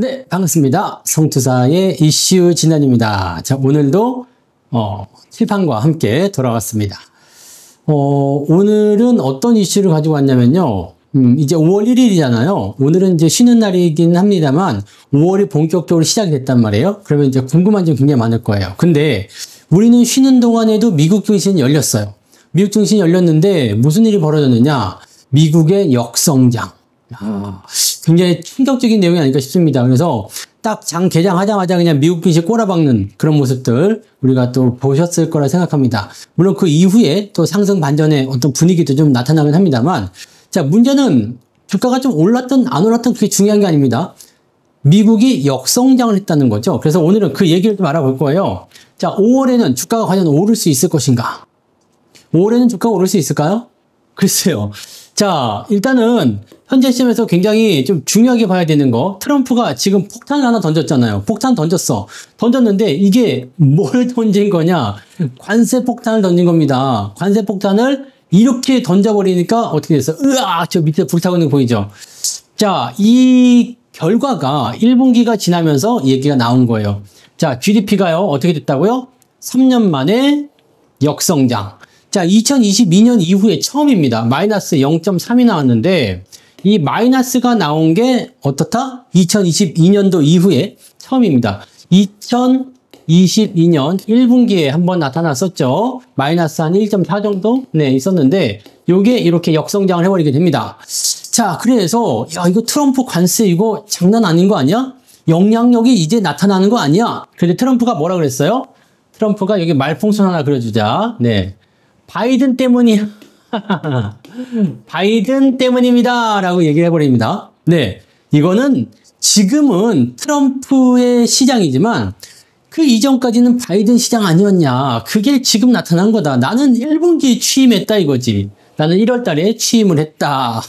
네, 반갑습니다. 성투사의 이슈 진단입니다. 자, 오늘도 칠판과 함께 돌아왔습니다. 오늘은 어떤 이슈를 가지고 왔냐면요. 이제 5월 1일이잖아요. 오늘은 이제 쉬는 날이긴 합니다만 5월이 본격적으로 시작이 됐단 말이에요. 그러면 이제 궁금한 점이 굉장히 많을 거예요. 근데 우리는 쉬는 동안에도 미국 증시는 열렸어요. 미국 증시는 열렸는데 무슨 일이 벌어졌느냐? 미국의 역성장. 굉장히 충격적인 내용이 아닐까 싶습니다. 그래서 딱 장 개장하자마자 그냥 미국 증시 꼬라박는 그런 모습들 우리가 또 보셨을 거라 생각합니다. 물론 그 이후에 또 상승 반전의 어떤 분위기도 좀 나타나긴 합니다만, 자, 문제는 주가가 좀 올랐든 안 올랐든 그게 중요한 게 아닙니다. 미국이 역성장을 했다는 거죠. 그래서 오늘은 그 얘기를 좀 알아볼 거예요. 자, 5월에는 주가가 과연 오를 수 있을 것인가? 5월에는 주가가 오를 수 있을까요? 글쎄요. 자, 일단은 현재 시점에서 굉장히 좀 중요하게 봐야 되는 거, 트럼프가 지금 폭탄을 하나 던졌잖아요. 폭탄 던졌어. 던졌는데 이게 뭘 던진 거냐? 관세 폭탄을 던진 겁니다. 관세 폭탄을 이렇게 던져버리니까 어떻게 됐어? 으악! 저 밑에 불타고 있는 거 보이죠? 자, 이 결과가 1분기가 지나면서 얘기가 나온 거예요. 자, GDP가요, 어떻게 됐다고요? 3년 만에 역성장. 자, 2022년 이후에 처음입니다. 마이너스 0.3이 나왔는데, 이 마이너스가 나온 게 어떻다? 2022년도 이후에 처음입니다. 2022년 1분기에 한번 나타났었죠. 마이너스 한 1.4 정도? 네, 있었는데, 요게 이렇게 역성장을 해버리게 됩니다. 자, 그래서, 야, 이거 트럼프 관세 이거 장난 아닌 거 아니야? 영향력이 이제 나타나는 거 아니야? 근데 트럼프가 뭐라 그랬어요? 트럼프가 여기 말풍선 하나 그려주자. 네. 바이든 때문이, 바이든 때문입니다. 라고 얘기를 해버립니다. 네. 이거는 지금은 트럼프의 시장이지만 그 이전까지는 바이든 시장 아니었냐. 그게 지금 나타난 거다. 나는 1분기에 취임했다 이거지. 나는 1월 달에 취임을 했다.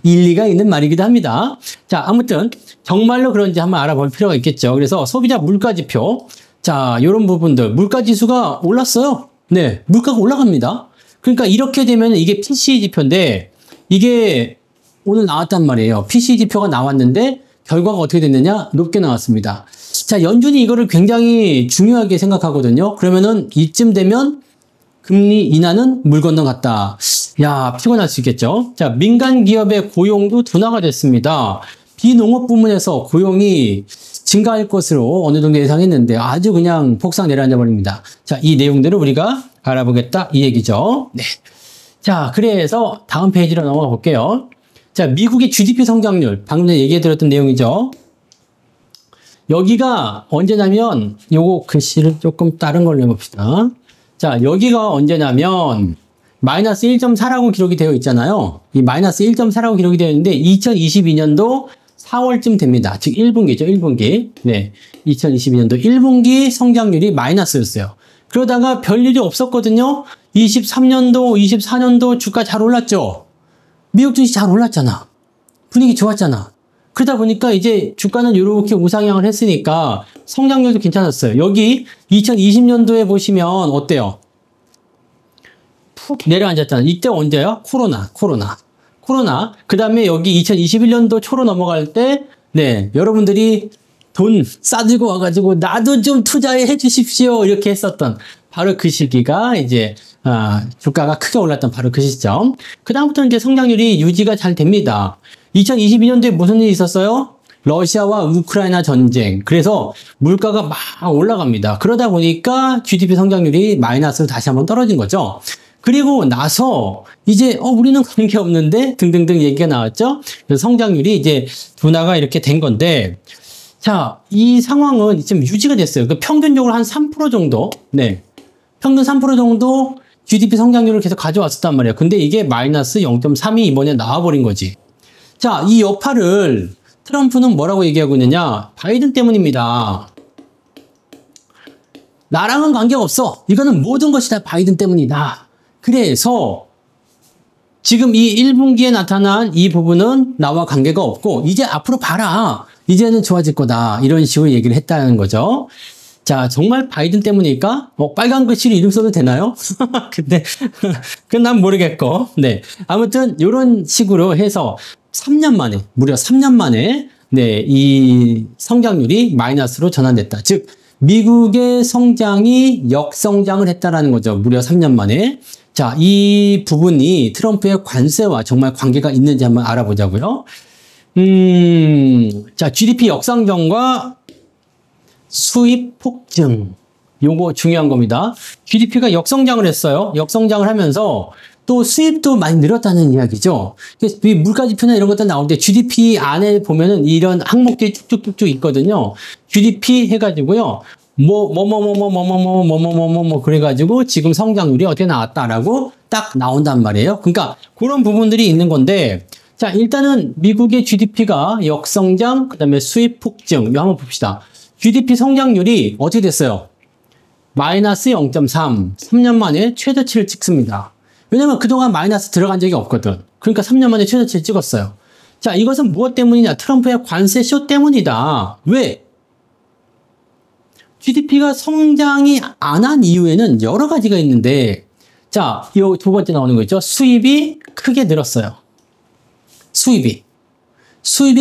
일리가 있는 말이기도 합니다. 자, 아무튼 정말로 그런지 한번 알아볼 필요가 있겠죠. 그래서 소비자 물가지표. 자, 이런 부분들. 물가지수가 올랐어요. 네, 물가가 올라갑니다. 그러니까 이렇게 되면 이게 PCE 지표인데 이게 오늘 나왔단 말이에요. PCE 지표가 나왔는데 결과가 어떻게 됐느냐? 높게 나왔습니다. 자, 연준이 이거를 굉장히 중요하게 생각하거든요. 그러면은 이쯤 되면 금리 인하는 물 건너갔다. 야, 피곤할 수 있겠죠. 자, 민간 기업의 고용도 둔화가 됐습니다. 비농업 부문에서 고용이 증가할 것으로 어느 정도 예상했는데 아주 그냥 폭삭 내려앉아 버립니다. 자, 이 내용들을 우리가 알아보겠다 이 얘기죠. 네. 자, 그래서 다음 페이지로 넘어가 볼게요. 자, 미국의 GDP 성장률 방금 전에 얘기해 드렸던 내용이죠. 여기가 언제냐면 요거 글씨를 조금 다른 걸로 해봅시다. 자, 여기가 언제냐면 마이너스 1.4라고 기록이 되어 있잖아요. 이 마이너스 1.4라고 기록이 되어 있는데 2022년도 4월쯤 됩니다. 즉 1분기죠. 1분기. 네. 2022년도 1분기 성장률이 마이너스였어요. 그러다가 별일이 없었거든요. 23년도, 24년도 주가 잘 올랐죠. 미국 증시 잘 올랐잖아. 분위기 좋았잖아. 그러다 보니까 이제 주가는 이렇게 우상향을 했으니까 성장률도 괜찮았어요. 여기 2020년도에 보시면 어때요? 푹 내려앉았잖아. 이때 언제요? 코로나. 그 다음에 여기 2021년도 초로 넘어갈 때, 네, 여러분들이 돈 싸들고 와가지고 나도 좀 투자해 주십시오. 이렇게 했었던 바로 그 시기가 이제, 주가가 크게 올랐던 바로 그 시점. 그다음부터는 이제 성장률이 유지가 잘 됩니다. 2022년도에 무슨 일이 있었어요? 러시아와 우크라이나 전쟁. 그래서 물가가 막 올라갑니다. 그러다 보니까 GDP 성장률이 마이너스로 다시 한번 떨어진 거죠. 그리고 나서 이제 우리는 관계 없는데 등등등 얘기가 나왔죠. 그래서 성장률이 이제 둔화가 이렇게 된 건데, 자, 이 상황은 지금 유지가 됐어요. 그 평균적으로 한 3% 정도, 네, 평균 3% 정도 GDP 성장률을 계속 가져왔었단 말이에요. 근데 이게 마이너스 0.3이 이번에 나와버린 거지. 자, 이 여파를 트럼프는 뭐라고 얘기하고 있느냐? 바이든 때문입니다. 나랑은 관계가 없어. 이거는 모든 것이 다 바이든 때문이다. 그래서 지금 이 1분기에 나타난 이 부분은 나와 관계가 없고 이제 앞으로 봐라. 이제는 좋아질 거다. 이런 식으로 얘기를 했다는 거죠. 자, 정말 바이든 때문일까? 빨간 글씨로 이름 써도 되나요? 근데 그건 난 모르겠고. 네. 아무튼 이런 식으로 해서 3년 만에, 무려 3년 만에 네, 이 성장률이 마이너스로 전환됐다. 즉, 미국의 성장이 역성장을 했다라는 거죠. 무려 3년 만에. 자, 이 부분이 트럼프의 관세와 정말 관계가 있는지 한번 알아보자고요. 자, GDP 역성장과 수입 폭증. 요거 중요한 겁니다. GDP가 역성장을 했어요. 역성장을 하면서 또 수입도 많이 늘었다는 이야기죠. 그래서 이 물가지표나 이런 것들 나오는데 GDP 안에 보면은 이런 항목들이 쭉쭉쭉쭉 있거든요. GDP 해가지고요. 그래가지고 지금 성장률이 어떻게 나왔다라고 딱 나온단 말이에요. 그러니까 그런 부분들이 있는 건데, 자, 일단은 미국의 GDP가 역성장, 그 다음에 수입 폭증, 이거 한번 봅시다. GDP 성장률이 어떻게 됐어요? 마이너스 0.3, 3년 만에 최저치를 찍습니다. 왜냐면 그동안 마이너스 들어간 적이 없거든. 그러니까 3년 만에 최저치를 찍었어요. 자, 이것은 무엇 때문이냐? 트럼프의 관세쇼 때문이다. 왜? GDP가 성장이 안 한 이유에는 여러 가지가 있는데, 자, 이 두 번째 나오는 거 있죠? 수입이 크게 늘었어요. 수입이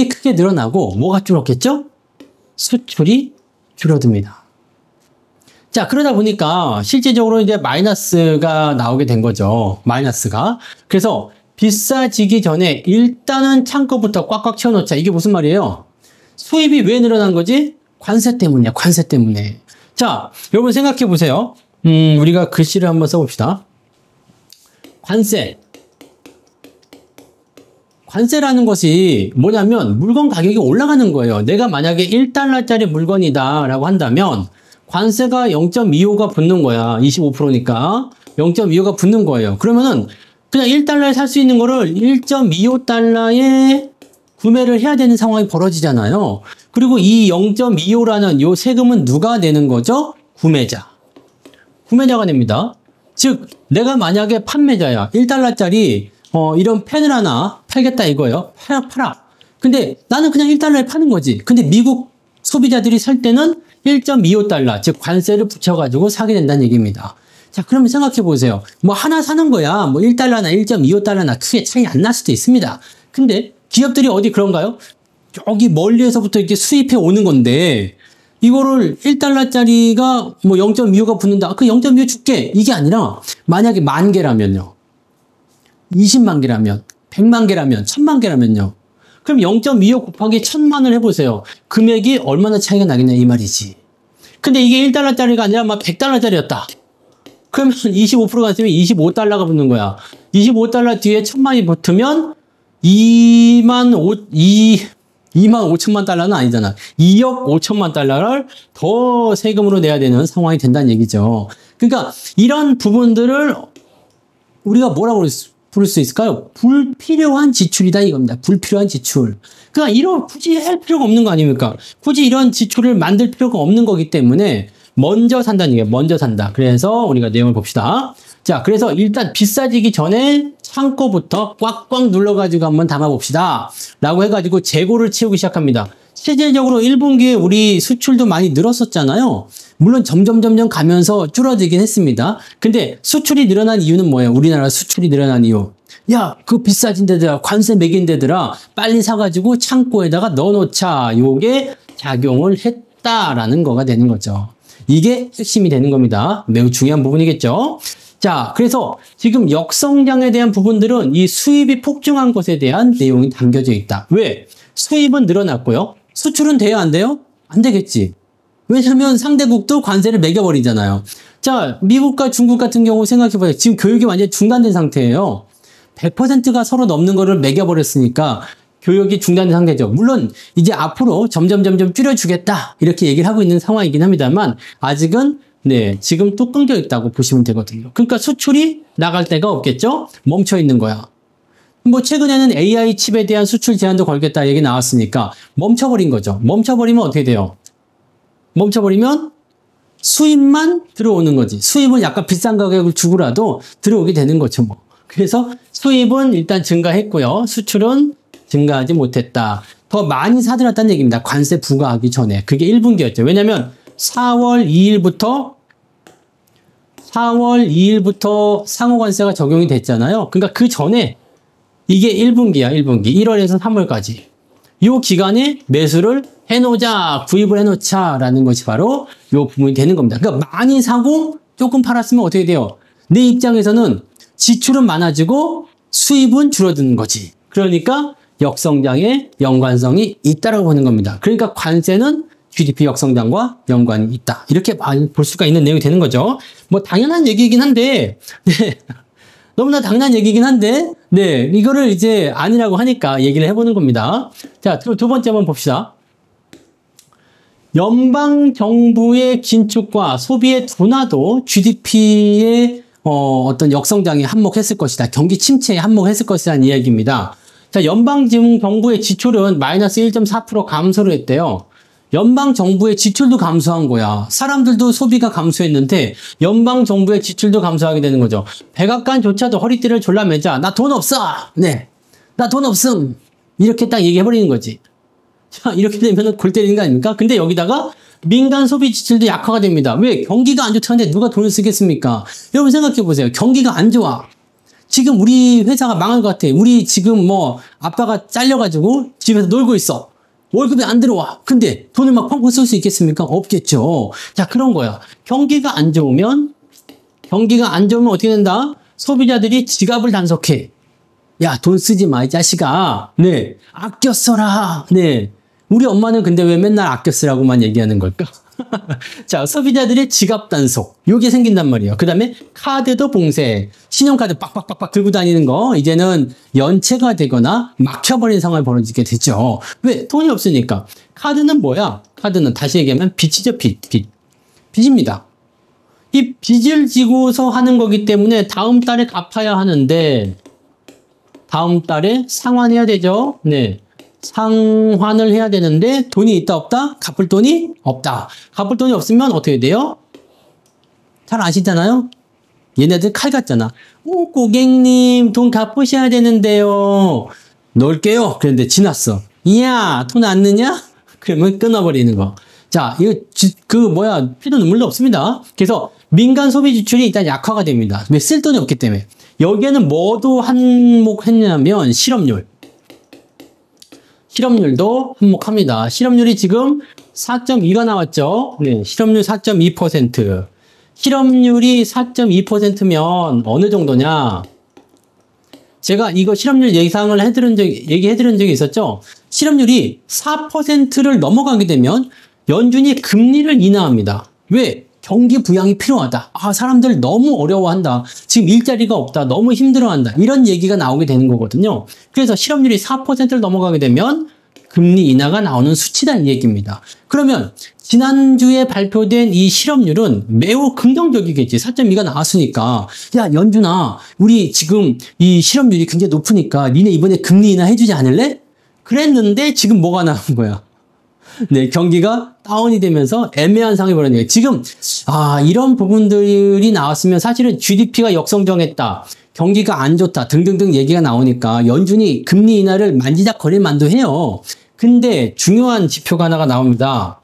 크게 늘어나고 뭐가 줄었겠죠? 수출이 줄어듭니다. 자, 그러다 보니까 실질적으로 이제 마이너스가 나오게 된 거죠. 마이너스가. 그래서 비싸지기 전에 일단은 창고부터 꽉꽉 채워놓자. 이게 무슨 말이에요? 수입이 왜 늘어난 거지? 관세 때문이야. 관세 때문에. 자, 여러분 생각해 보세요. 우리가 글씨를 한번 써봅시다. 관세. 관세라는 것이 뭐냐면 물건 가격이 올라가는 거예요. 내가 만약에 1달러짜리 물건이다라고 한다면 관세가 0.25가 붙는 거야. 25%니까 0.25가 붙는 거예요. 그러면은 그냥 1달러에 살 수 있는 거를 1.25달러에 구매를 해야 되는 상황이 벌어지잖아요. 그리고 이 0.25라는 요 세금은 누가 내는 거죠? 구매자가 냅니다. 즉 내가 만약에 판매자야. 1달러짜리 이런 펜을 하나 팔겠다 이거예요. 팔아. 근데 나는 그냥 1달러에 파는 거지. 근데 미국 소비자들이 살 때는 1.25달러, 즉 관세를 붙여가지고 사게 된다는 얘기입니다. 자, 그러면 생각해 보세요. 뭐 하나 사는 거야. 뭐 1달러나 1.25달러나 크게 차이 안 날 수도 있습니다. 근데 기업들이 어디 그런가요? 저기 멀리에서부터 이렇게 수입해 오는 건데 이거를 1달러짜리가 뭐 0.25가 붙는다. 그 0.25 줄게. 이게 아니라 만약에 10,000개라면요. 20만 개라면, 100만 개라면, 1000만 개라면요. 그럼 0.25 곱하기 1000만을 해보세요. 금액이 얼마나 차이가 나겠냐 이 말이지. 근데 이게 1달러짜리가 아니라 막 100달러짜리였다. 그러면 25%가 있으면 25달러가 붙는 거야. 25달러 뒤에 1000만이 붙으면 2만 5천만 달러는 아니잖아. 2억 5천만 달러를 더 세금으로 내야 되는 상황이 된다는 얘기죠. 그러니까 이런 부분들을 우리가 뭐라고 부를 수 있을까요? 불필요한 지출이다 이겁니다. 불필요한 지출. 그러니까 이런 굳이 할 필요가 없는 거 아닙니까? 굳이 이런 지출을 만들 필요가 없는 거기 때문에 먼저 산다는 얘기예요. 먼저 산다. 그래서 우리가 내용을 봅시다. 자, 그래서 일단 비싸지기 전에 창고부터 꽉꽉 눌러가지고 한번 담아봅시다. 라고 해가지고 재고를 채우기 시작합니다. 실질적으로 1분기에 우리 수출도 많이 늘었었잖아요. 물론 점점 가면서 줄어들긴 했습니다. 근데 수출이 늘어난 이유는 뭐예요? 우리나라 수출이 늘어난 이유. 야, 그 비싸진 데들아, 관세 매긴 데들아, 빨리 사가지고 창고에다가 넣어놓자. 요게 작용을 했다라는 거가 되는 거죠. 이게 핵심이 되는 겁니다. 매우 중요한 부분이겠죠. 자, 그래서 지금 역성장에 대한 부분들은 이 수입이 폭증한 것에 대한 내용이 담겨져 있다. 왜? 수입은 늘어났고요. 수출은 돼요, 안 돼요? 안 되겠지. 왜냐면 상대국도 관세를 매겨버리잖아요. 자, 미국과 중국 같은 경우 생각해봐요. 지금 교육이 완전히 중단된 상태예요. 100%가 서로 넘는 거를 매겨버렸으니까 교육이 중단된 상태죠. 물론 이제 앞으로 점점 줄여주겠다 이렇게 얘기를 하고 있는 상황이긴 합니다만 아직은 네, 지금 또 끊겨 있다고 보시면 되거든요. 그러니까 수출이 나갈 데가 없겠죠? 멈춰 있는 거야. 뭐 최근에는 AI 칩에 대한 수출 제한도 걸겠다 얘기 나왔으니까 멈춰버린 거죠. 멈춰버리면 어떻게 돼요? 멈춰버리면 수입만 들어오는 거지. 수입은 약간 비싼 가격을 주고라도 들어오게 되는 거죠. 뭐. 그래서 수입은 일단 증가했고요. 수출은 증가하지 못했다. 더 많이 사들였다는 얘기입니다. 관세 부과하기 전에. 그게 1분기였죠. 왜냐면 4월 2일부터 상호관세가 적용이 됐잖아요. 그러니까 그 전에 이게 1분기야, 1분기. 1월에서 3월까지. 요 기간에 매수를 해놓자, 구입을 해놓자라는 것이 바로 요 부분이 되는 겁니다. 그러니까 많이 사고 조금 팔았으면 어떻게 돼요? 내 입장에서는 지출은 많아지고 수입은 줄어드는 거지. 그러니까 역성장의 연관성이 있다라고 보는 겁니다. 그러니까 관세는 GDP 역성장과 연관이 있다. 이렇게 볼 수가 있는 내용이 되는 거죠. 뭐 당연한 얘기이긴 한데, 네. 너무나 당연한 얘기이긴 한데, 네. 이거를 이제 아니라고 하니까 얘기를 해보는 겁니다. 자, 두 번째 한번 봅시다. 연방정부의 긴축과 소비의 둔화도 GDP의 어떤 역성장에 한몫했을 것이다. 경기 침체에 한몫했을 것이라는 이야기입니다. 자, 연방정부의 지출은 마이너스 1.4% 감소를 했대요. 연방정부의 지출도 감소한 거야. 사람들도 소비가 감소했는데 연방정부의 지출도 감소하게 되는 거죠. 백악관조차도 허리띠를 졸라매자. 나 돈 없어. 네, 나 돈 없음. 이렇게 딱 얘기해버리는 거지. 자, 이렇게 되면 골 때리는 거 아닙니까? 근데 여기다가 민간 소비 지출도 약화가 됩니다. 왜? 경기가 안 좋다는데 누가 돈을 쓰겠습니까? 여러분 생각해 보세요. 경기가 안 좋아. 지금 우리 회사가 망할 것 같아. 우리 지금 뭐 아빠가 잘려가지고 집에서 놀고 있어. 월급이 안 들어와. 근데 돈을 막 펑펑 쓸 수 있겠습니까? 없겠죠. 자, 그런 거야. 경기가 안 좋으면 어떻게 된다? 소비자들이 지갑을 단속해. 야, 돈 쓰지 마, 이 자식아. 네. 아껴 써라. 네. 우리 엄마는 근데 왜 맨날 아껴 쓰라고만 얘기하는 걸까? 자, 소비자들의 지갑 단속. 요게 생긴단 말이에요. 그 다음에 카드도 봉쇄. 신용카드 빡빡빡빡 들고 다니는 거 이제는 연체가 되거나 막혀버린 상황이 벌어지게 되죠. 왜? 돈이 없으니까. 카드는 뭐야? 카드는 다시 얘기하면 빚이죠. 빚입니다. 이 빚을 지고서 하는 거기 때문에 다음 달에 갚아야 하는데 다음 달에 상환해야 되죠. 네. 상환을 해야 되는데 돈이 있다 없다? 갚을 돈이 없다. 갚을 돈이 없으면 어떻게 돼요? 잘 아시잖아요? 얘네들 칼 같잖아. 오, 고객님 돈 갚으셔야 되는데요. 넣을게요. 그런데 지났어. 이야, 돈 안 넣냐? 그러면 끊어버리는 거. 자, 이거 피도 눈물도 없습니다. 그래서 민간 소비 지출이 일단 약화가 됩니다. 왜? 쓸 돈이 없기 때문에. 여기에는 뭐도 한몫했냐면 실업률도 한몫합니다. 실업률이 지금 4.2가 나왔죠. 네, 실업률 4.2%. 실업률이 4.2%면 어느 정도냐? 제가 이거 실업률 예상을 얘기해드린 적이 있었죠. 실업률이 4%를 넘어가게 되면 연준이 금리를 인하합니다. 왜? 경기 부양이 필요하다. 아, 사람들 너무 어려워한다. 지금 일자리가 없다. 너무 힘들어한다. 이런 얘기가 나오게 되는 거거든요. 그래서 실업률이 4%를 넘어가게 되면 금리 인하가 나오는 수치다 이 얘기입니다. 그러면 지난주에 발표된 이 실업률은 매우 긍정적이겠지. 4.2가 나왔으니까. 야, 연준아, 우리 지금 이 실업률이 굉장히 높으니까 니네 이번에 금리 인하 해주지 않을래? 그랬는데 지금 뭐가 나온 거야? 네, 경기가 다운이 되면서 애매한 상황이 벌어진 거예요. 지금 이런 부분들이 나왔으면 사실은 GDP가 역성장했다, 경기가 안 좋다 등등등 얘기가 나오니까 연준이 금리 인하를 만지작거릴 만도 해요. 근데 중요한 지표가 하나가 나옵니다.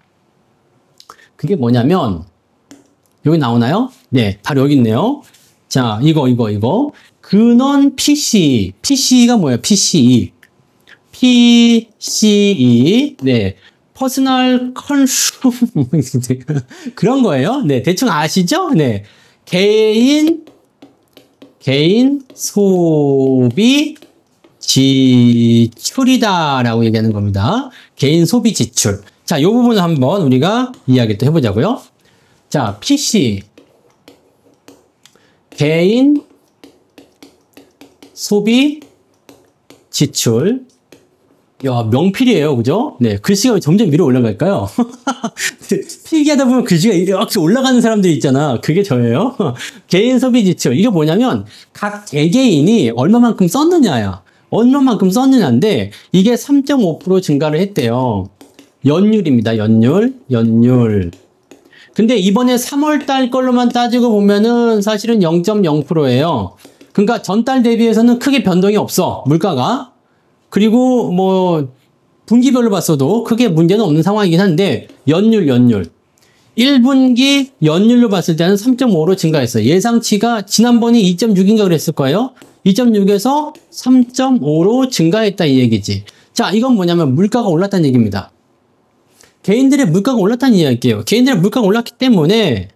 그게 뭐냐면 여기 나오나요? 네, 바로 여기 있네요. 자, 이거 근원 PCE가 뭐예요? PCE. 네. 퍼스널 컨슈머 그런 거예요. 네, 대충 아시죠? 네, 개인 소비 지출이다라고 얘기하는 겁니다. 개인 소비 지출. 자, 이 부분을 한번 우리가 이야기 또 해보자고요. 자, PC 개인 소비 지출. 야, 명필이에요. 그죠? 네. 글씨가 점점 위로 올라갈까요? 필기하다 보면 글씨가 이렇게 올라가는 사람들이 있잖아. 그게 저예요. 개인 소비 지출. 이게 뭐냐면, 각 개개인이 얼마만큼 썼느냐야. 얼마만큼 썼느냐인데, 이게 3.5% 증가를 했대요. 연율입니다. 연율. 근데 이번에 3월 달 걸로만 따지고 보면은 사실은 0.0%예요. 그러니까 전달 대비해서는 크게 변동이 없어. 물가가. 그리고 뭐 분기별로 봤어도 크게 문제는 없는 상황이긴 한데 연율 1분기 연율로 봤을 때는 3.5로 증가했어요. 예상치가 지난번에 2.6인가 그랬을 거예요. 2.6에서 3.5로 증가했다 이 얘기지. 자, 이건 뭐냐면 물가가 올랐다는 얘기입니다. 개인들의 물가가 올랐다는 이야기예요. 개인들의 물가가 올랐기 때문에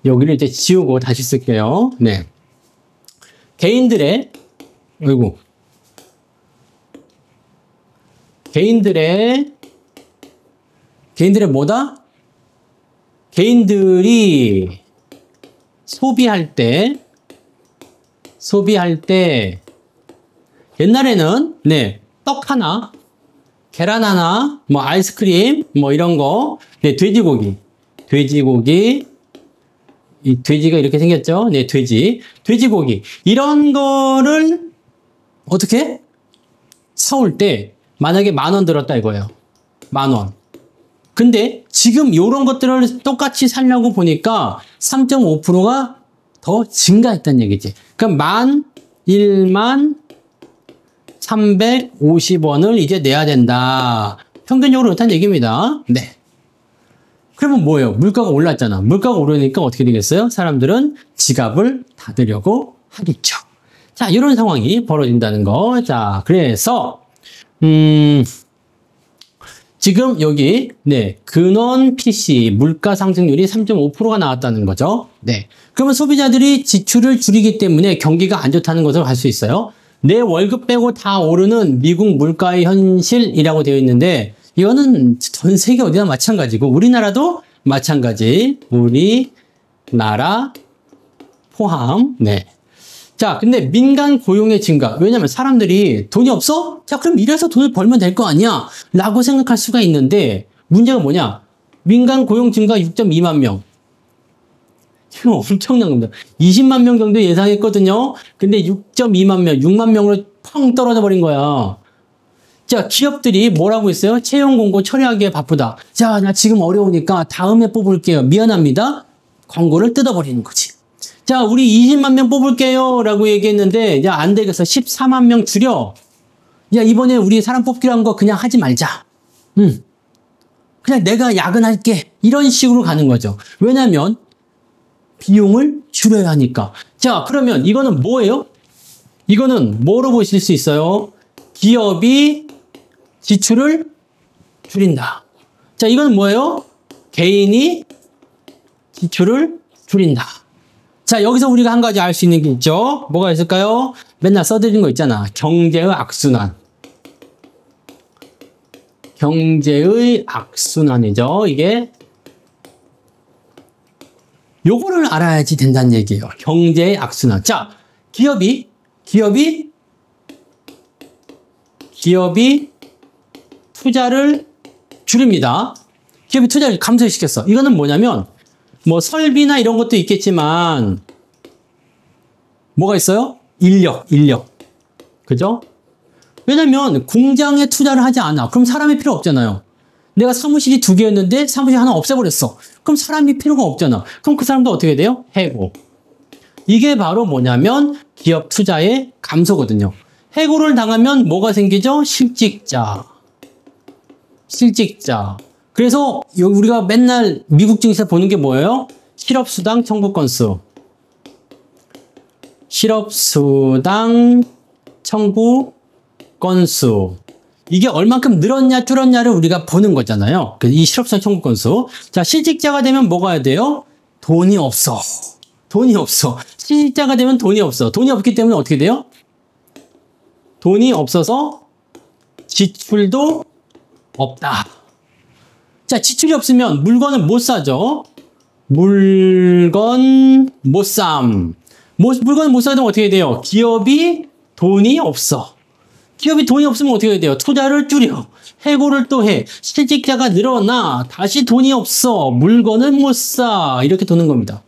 여기를 이제 지우고 다시 쓸게요. 네. 개인들의 뭐다? 개인들이 소비할 때 옛날에는 네, 떡 하나, 계란 하나, 뭐 아이스크림, 뭐 이런 거, 네, 돼지고기, 이 돼지가 이렇게 생겼죠? 네, 돼지고기 이런 거를 어떻게 사올 때 만약에 10,000원 들었다 이거예요. 10,000원. 근데 지금 이런 것들을 똑같이 살려고 보니까 3.5%가 더 증가했다는 얘기지. 그러니까 11,350원을 이제 내야 된다. 평균적으로 그렇다는 얘기입니다. 네. 그러면 뭐예요? 물가가 올랐잖아. 물가가 오르니까 어떻게 되겠어요? 사람들은 지갑을 닫으려고 하겠죠. 자, 이런 상황이 벌어진다는 거. 자, 그래서 지금 여기 네, 근원 PC 물가 상승률이 3.5%가 나왔다는 거죠. 네. 그러면 소비자들이 지출을 줄이기 때문에 경기가 안 좋다는 것을 알 수 있어요. 내 월급 빼고 다 오르는 미국 물가의 현실이라고 되어 있는데 이거는 전 세계 어디나 마찬가지고 우리나라도 마찬가지. 우리나라 포함. 네. 자, 근데 민간 고용의 증가. 왜냐면 사람들이 돈이 없어? 자, 그럼 일해서 돈을 벌면 될 거 아니야? 라고 생각할 수가 있는데 문제가 뭐냐? 민간 고용 증가 6.2만 명. 이거 엄청난 겁니다. 20만 명 정도 예상했거든요. 근데 6.2만 명, 6만 명으로 펑 떨어져 버린 거야. 자, 기업들이 뭐라고 했어요? 채용 공고 처리하기에 바쁘다. 자, 나 지금 어려우니까 다음에 뽑을게요. 미안합니다. 광고를 뜯어버리는 거지. 자, 우리 20만 명 뽑을게요. 라고 얘기했는데, 야, 안 되겠어. 14만 명 줄여. 야, 이번에 우리 사람 뽑기로 한 거 그냥 하지 말자. 그냥 내가 야근할게. 이런 식으로 가는 거죠. 왜냐면, 비용을 줄여야 하니까. 자, 그러면 이거는 뭐예요? 이거는 뭐로 보실 수 있어요? 기업이 지출을 줄인다. 자, 이건 뭐예요? 개인이 지출을 줄인다. 자, 여기서 우리가 한 가지 알 수 있는 게 있죠. 뭐가 있을까요? 맨날 써드린 거 있잖아. 경제의 악순환. 경제의 악순환이죠. 이게 요거를 알아야지 된다는 얘기예요. 경제의 악순환. 자, 기업이 투자를 줄입니다. 기업이 투자를 감소시켰어. 이거는 뭐냐면 뭐 설비나 이런 것도 있겠지만 뭐가 있어요? 인력. 그죠? 왜냐면 공장에 투자를 하지 않아. 그럼 사람이 필요 없잖아요. 내가 사무실이 2개였는데 사무실 하나 없애버렸어. 그럼 사람이 필요가 없잖아. 그럼 그 사람도 어떻게 돼요? 해고. 이게 바로 뭐냐면 기업 투자의 감소거든요. 해고를 당하면 뭐가 생기죠? 실직자. 그래서 우리가 맨날 미국 증시에서 보는 게 뭐예요? 실업수당 청구 건수. 실업수당 청구 건수. 이게 얼만큼 늘었냐 줄었냐를 우리가 보는 거잖아요. 이 실업수당 청구 건수. 자, 실직자가 되면 뭐가 해야 돼요? 돈이 없어. 실직자가 되면 돈이 없어. 돈이 없기 때문에 어떻게 돼요? 돈이 없어서 지출도 없다. 자, 지출이 없으면 물건을 못 사죠. 물건 못 삼. 물건을 못 사면 어떻게 돼요? 기업이 돈이 없어. 기업이 돈이 없으면 어떻게 해야 돼요? 투자를 줄여. 해고를 또 해. 실직자가 늘어나. 다시 돈이 없어. 물건을 못 사. 이렇게 도는 겁니다.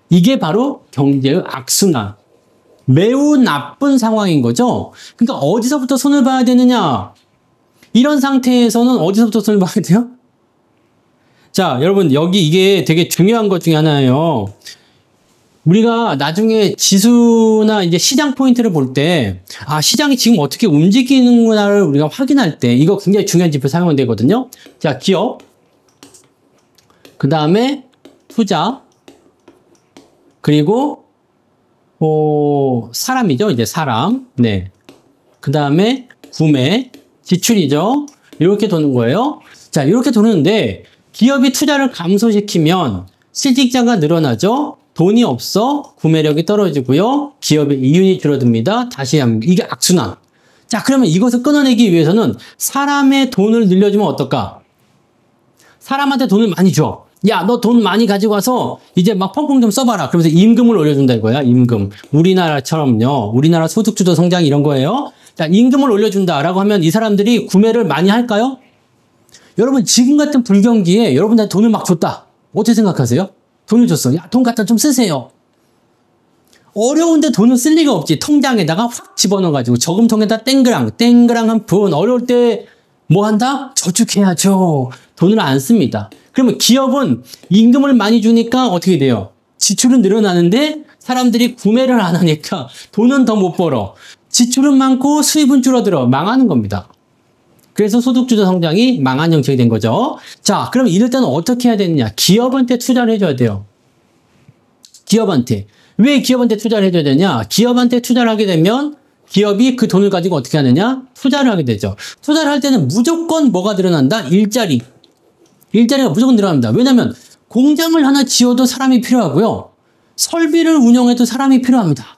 이게 바로 경제의 악순환. 매우 나쁜 상황인 거죠. 그러니까 어디서부터 손을 봐야 되느냐? 이런 상태에서는 어디서부터 손을 봐야 돼요? 자, 여러분 여기 이게 되게 중요한 것 중에 하나예요. 우리가 나중에 지수나 이제 시장 포인트를 볼 때, 아, 시장이 지금 어떻게 움직이는구나를 우리가 확인할 때, 이거 굉장히 중요한 지표 사용이 되거든요. 자, 기업. 그 다음에 투자. 그리고 사람이죠. 이제 사람. 네. 그 다음에 구매, 지출이죠. 이렇게 도는 거예요. 자, 이렇게 도는데 기업이 투자를 감소시키면 실직자가 늘어나죠. 돈이 없어 구매력이 떨어지고요. 기업의 이윤이 줄어듭니다. 다시 합니다. 이게 악순환. 자, 그러면 이것을 끊어내기 위해서는 사람의 돈을 늘려주면 어떨까? 사람한테 돈을 많이 줘. 야, 너 돈 많이 가지고 와서 이제 막 펑펑 좀 써봐라. 그러면서 임금을 올려준다 이거야. 임금. 우리나라처럼요. 우리나라 소득주도 성장 이런 거예요. 자, 임금을 올려준다라고 하면 이 사람들이 구매를 많이 할까요? 여러분, 지금 같은 불경기에 여러분한테 돈을 막 줬다. 어떻게 생각하세요? 돈을 줬어. 야, 돈 갖다 좀 쓰세요. 어려운데 돈을 쓸 리가 없지. 통장에다가 확 집어넣어가지고 저금통에다 땡그랑 한 푼. 어려울 때 뭐 한다? 저축해야죠. 돈을 안 씁니다. 그러면 기업은 임금을 많이 주니까 어떻게 돼요? 지출은 늘어나는데 사람들이 구매를 안 하니까 돈은 더 못 벌어. 지출은 많고 수입은 줄어들어. 망하는 겁니다. 그래서 소득주도 성장이 망한 형식이 된 거죠. 자, 그럼 이럴 때는 어떻게 해야 되느냐? 기업한테 투자를 해줘야 돼요. 기업한테. 왜 기업한테 투자를 해줘야 되냐? 기업한테 투자를 하게 되면 기업이 그 돈을 가지고 어떻게 하느냐? 투자를 하게 되죠. 투자를 할 때는 무조건 뭐가 늘어난다? 일자리. 일자리가 무조건 늘어납니다. 왜냐하면 공장을 하나 지어도 사람이 필요하고요. 설비를 운영해도 사람이 필요합니다.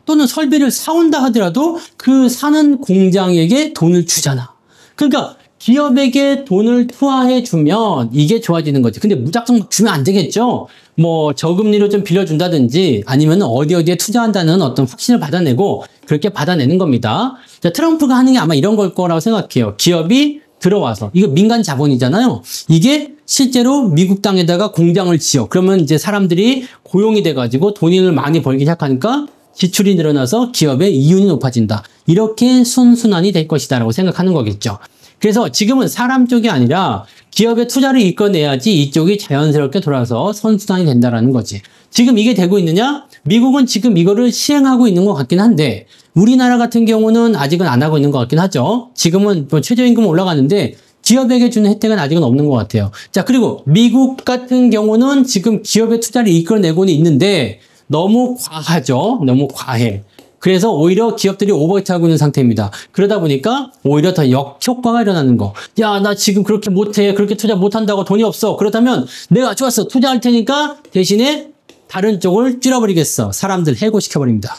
또는 설비를 사온다 하더라도 그 사는 공장에게 돈을 주잖아. 그러니까 기업에게 돈을 투하해 주면 이게 좋아지는 거지. 근데 무작정 막 주면 안 되겠죠. 뭐 저금리로 좀 빌려준다든지 아니면 어디에 투자한다는 어떤 확신을 받아내고 그렇게 받아내는 겁니다. 자, 트럼프가 하는 게 아마 이런 걸 거라고 생각해요. 기업이 들어와서 이거 민간 자본이잖아요. 이게 실제로 미국 땅에다가 공장을 지어. 그러면 이제 사람들이 고용이 돼가지고 돈을 많이 벌기 시작하니까 지출이 늘어나서 기업의 이윤이 높아진다. 이렇게 순순환이 될 것이다라고 생각하는 거겠죠. 그래서 지금은 사람 쪽이 아니라 기업의 투자를 이끌어내야지 이쪽이 자연스럽게 돌아서 선순환이 된다라는 거지. 지금 이게 되고 있느냐? 미국은 지금 이거를 시행하고 있는 것 같긴 한데 우리나라 같은 경우는 아직은 안 하고 있는 것 같긴 하죠. 지금은 뭐 최저임금 올라가는데 기업에게 주는 혜택은 아직은 없는 것 같아요. 자, 그리고 미국 같은 경우는 지금 기업의 투자를 이끌어내고는 있는데 너무 과하죠. 너무 과해. 그래서 오히려 기업들이 오버히트하고 있는 상태입니다. 그러다 보니까 오히려 더 역효과가 일어나는 거. 야, 나 지금 그렇게 못해. 그렇게 투자 못한다고 돈이 없어. 그렇다면 내가 좋았어. 투자할 테니까 대신에 다른 쪽을 줄여버리겠어. 사람들 해고시켜버립니다.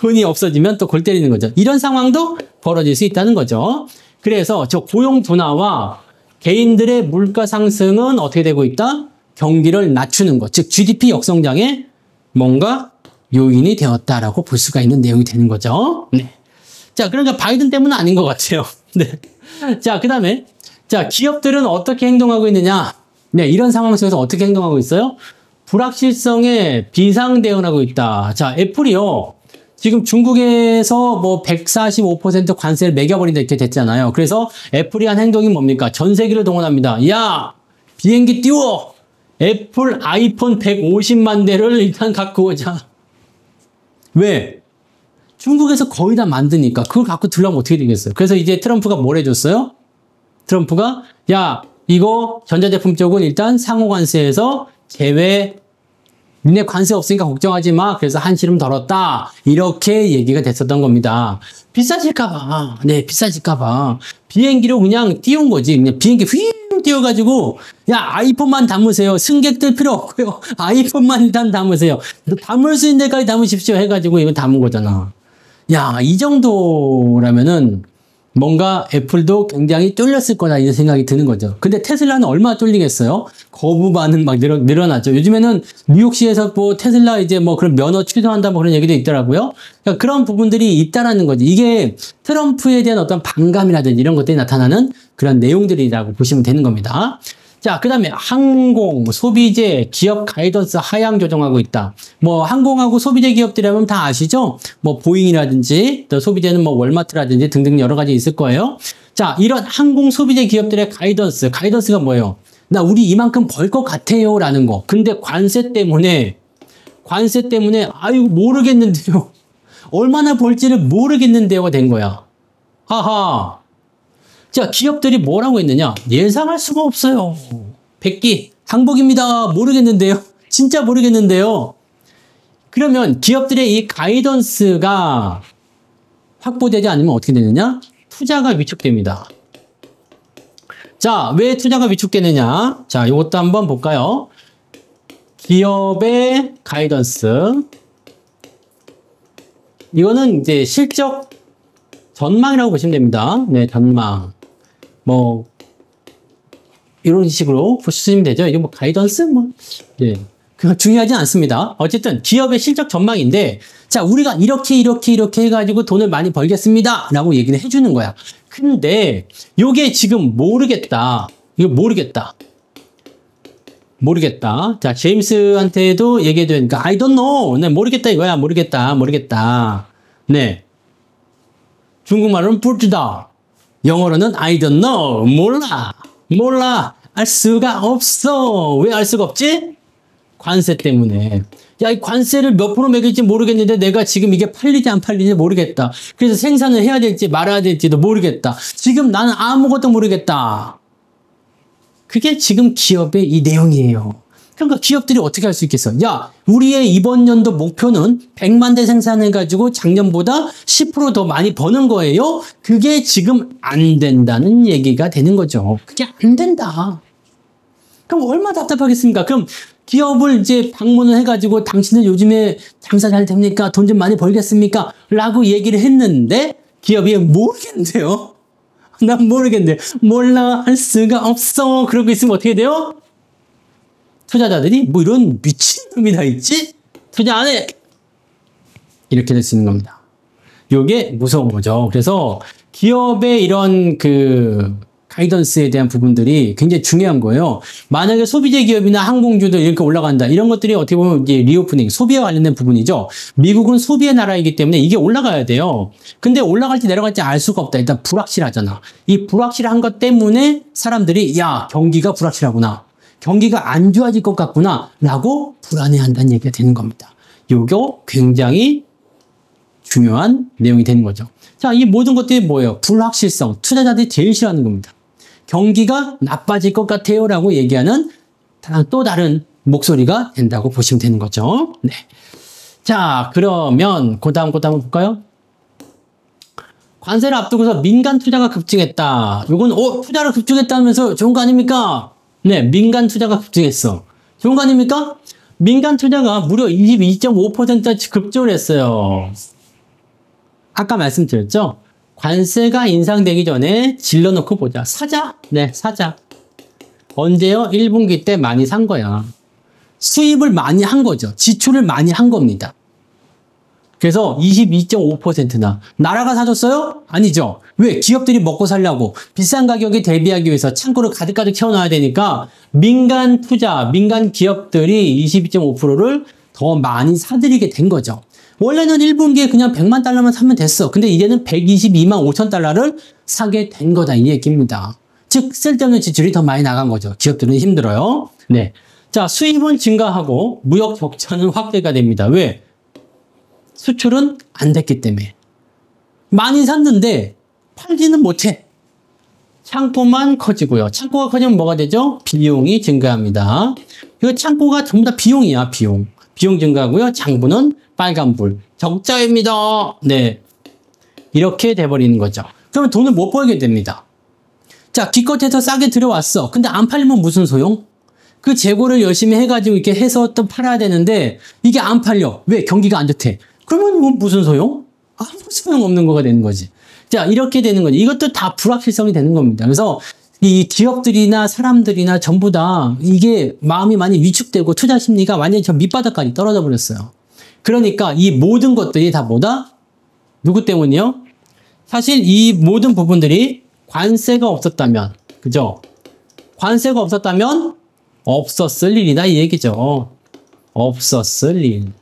돈이 없어지면 또 골 때리는 거죠. 이런 상황도 벌어질 수 있다는 거죠. 그래서 저 고용 둔화와 개인들의 물가 상승은 어떻게 되고 있다? 경기를 낮추는 것. 즉 GDP 역성장에 뭔가 요인이 되었다라고 볼 수가 있는 내용이 되는 거죠. 네. 자, 그러니까 바이든 때문은 아닌 것 같아요. 네. 자, 그 다음에, 자, 기업들은 어떻게 행동하고 있느냐? 네, 이런 상황 속에서 어떻게 행동하고 있어요? 불확실성에 비상대응하고 있다. 자, 애플이요. 지금 중국에서 뭐 145% 관세를 매겨버린다 이렇게 됐잖아요. 그래서 애플이 한 행동이 뭡니까? 전 세계를 동원합니다. 야! 비행기 띄워! 애플 아이폰 150만 대를 일단 갖고 오자. 왜? 중국에서 거의 다 만드니까 그걸 갖고 들려면 어떻게 되겠어요? 그래서 이제 트럼프가 뭘 해줬어요? 트럼프가 야, 이거 전자제품 쪽은 일단 상호관세에서 제외. 니네 관세 없으니까 걱정하지 마. 그래서 한시름 덜었다. 이렇게 얘기가 됐었던 겁니다. 비싸질까봐. 네, 비싸질까봐. 비행기로 그냥 띄운 거지. 그냥 비행기 휘잉 띄워가지고, 야, 아이폰만 담으세요. 승객들 필요 없고요. 아이폰만 일단 담으세요. 담을 수 있는 데까지 담으십시오. 해가지고 이거 담은 거잖아. 야, 이 정도라면은 뭔가 애플도 굉장히 쫄렸을 거다 이런 생각이 드는 거죠. 근데 테슬라는 얼마나 쫄리겠어요? 거부 반응 막 늘어났죠. 요즘에는 뉴욕시에서 뭐 테슬라 이제 뭐 그런 면허 취소한다 뭐 그런 얘기도 있더라고요. 그러니까 그런 부분들이 있다라는 거지. 이게 트럼프에 대한 어떤 반감이라든지 이런 것들이 나타나는 그런 내용들이라고 보시면 되는 겁니다. 자, 그 다음에 항공, 소비재, 기업 가이던스 하향 조정하고 있다. 뭐 항공하고 소비재 기업들이라면 다 아시죠? 뭐 보잉이라든지 또 소비재는 뭐 월마트라든지 등등 여러 가지 있을 거예요. 자, 이런 항공 소비재 기업들의 가이던스가 뭐예요? 나 우리 이만큼 벌 것 같아요 라는 거. 근데 관세 때문에 아유 모르겠는데요. 얼마나 벌지를 모르겠는데요가 된 거야. 하하. 자, 기업들이 뭐라고 했느냐? 예상할 수가 없어요. 백기, 항복입니다. 모르겠는데요. 진짜 모르겠는데요. 그러면 기업들의 이 가이던스가 확보되지 않으면 어떻게 되느냐? 투자가 위축됩니다. 자, 왜 투자가 위축되느냐? 자, 이것도 한번 볼까요? 기업의 가이던스. 이거는 이제 실적 전망이라고 보시면 됩니다. 네, 전망. 뭐, 이런 식으로 보시면 되죠. 이게 뭐 가이던스? 뭐, 예. 그거 중요하지 않습니다. 어쨌든 기업의 실적 전망인데, 자, 우리가 이렇게 해가지고 돈을 많이 벌겠습니다. 라고 얘기를 해주는 거야. 근데, 요게 지금 모르겠다. 이거 모르겠다. 자, 제임스한테도 얘기해도 되니까, I don't know. 네, 모르겠다 이거야. 모르겠다. 네. 중국말로는 부르다. 영어로는 I don't know. 몰라. 알 수가 없어. 왜 알 수가 없지? 관세 때문에. 야, 이 관세를 몇 프로 매길지 모르겠는데 내가 지금 이게 팔리지 안 팔리지 모르겠다. 그래서 생산을 해야 될지 말아야 될지도 모르겠다. 지금 나는 아무것도 모르겠다. 그게 지금 기업의 이 내용이에요. 그러니까 기업들이 어떻게 할 수 있겠어? 야, 우리의 이번 연도 목표는 100만 대 생산해가지고 작년보다 10% 더 많이 버는 거예요? 그게 지금 안 된다는 얘기가 되는 거죠. 그게 안 된다. 그럼 얼마나 답답하겠습니까? 그럼 기업을 이제 방문을 해가지고 당신은 요즘에 장사 잘 됩니까? 돈 좀 많이 벌겠습니까? 라고 얘기를 했는데 기업이 모르겠는데요. 난 모르겠는데. 몰라, 할 수가 없어. 그러고 있으면 어떻게 돼요? 투자자들이 뭐 이런 미친놈이 다 있지? 투자 안 해! 이렇게 될 수 있는 겁니다. 요게 무서운 거죠. 그래서 기업의 이런 가이던스에 대한 부분들이 굉장히 중요한 거예요. 만약에 소비재 기업이나 항공주도 이렇게 올라간다. 이런 것들이 어떻게 보면 이제 리오프닝, 소비와 관련된 부분이죠. 미국은 소비의 나라이기 때문에 이게 올라가야 돼요. 근데 올라갈지 내려갈지 알 수가 없다. 일단 불확실하잖아. 이 불확실한 것 때문에 사람들이 야, 경기가 불확실하구나. 경기가 안 좋아질 것 같구나. 라고 불안해한다는 얘기가 되는 겁니다. 요거 굉장히 중요한 내용이 되는 거죠. 자, 이 모든 것들이 뭐예요? 불확실성. 투자자들이 제일 싫어하는 겁니다. 경기가 나빠질 것 같아요 라고 얘기하는 또 다른 목소리가 된다고 보시면 되는 거죠. 네. 자, 그러면 그 다음 한번 볼까요? 관세를 앞두고서 민간 투자가 급증했다. 요건 투자를 급증했다면서 좋은 거 아닙니까? 네, 민간 투자가 급증했어. 좋은 거 아닙니까? 민간 투자가 무려 22.5% 급증을 했어요. 아까 말씀드렸죠? 관세가 인상되기 전에 질러놓고 보자. 사자? 네, 사자. 언제요? 1분기 때 많이 산 거야. 수입을 많이 한 거죠. 지출을 많이 한 겁니다. 그래서 22.5%나. 나라가 사줬어요? 아니죠. 왜? 기업들이 먹고 살려고 비싼 가격에 대비하기 위해서 창고를 가득가득 채워놔야 되니까 민간 투자, 민간 기업들이 22.5%를 더 많이 사들이게 된 거죠. 원래는 1분기에 그냥 100만 달러만 사면 됐어. 근데 이제는 122만 5천 달러를 사게 된 거다 이 얘기입니다. 즉 쓸데없는 지출이 더 많이 나간 거죠. 기업들은 힘들어요. 네. 자, 수입은 증가하고 무역 적자는 확대가 됩니다. 왜? 수출은 안 됐기 때문에. 많이 샀는데 팔지는 못해. 창고만 커지고요. 창고가 커지면 뭐가 되죠? 비용이 증가합니다. 이거 창고가 전부 다 비용이야, 비용. 비용 증가하고요. 장부는 빨간불. 적자입니다. 네. 이렇게 돼버리는 거죠. 그러면 돈을 못 벌게 됩니다. 자, 기껏해서 싸게 들어왔어. 근데 안 팔리면 무슨 소용? 그 재고를 열심히 해가지고 이렇게 해서 또 팔아야 되는데 이게 안 팔려. 왜? 경기가 안 좋대. 그러면 뭐 무슨 소용? 아무 소용 없는 거가 되는 거지. 자, 이렇게 되는 거지. 이것도 다 불확실성이 되는 겁니다. 그래서 이 기업들이나 사람들이나 전부 다 이게 마음이 많이 위축되고 투자 심리가 완전히 저 밑바닥까지 떨어져 버렸어요. 그러니까 이 모든 것들이 다 뭐다? 누구 때문이요? 사실 이 모든 부분들이 관세가 없었다면, 그죠? 관세가 없었다면 없었을 일이다 이 얘기죠. 없었을 일.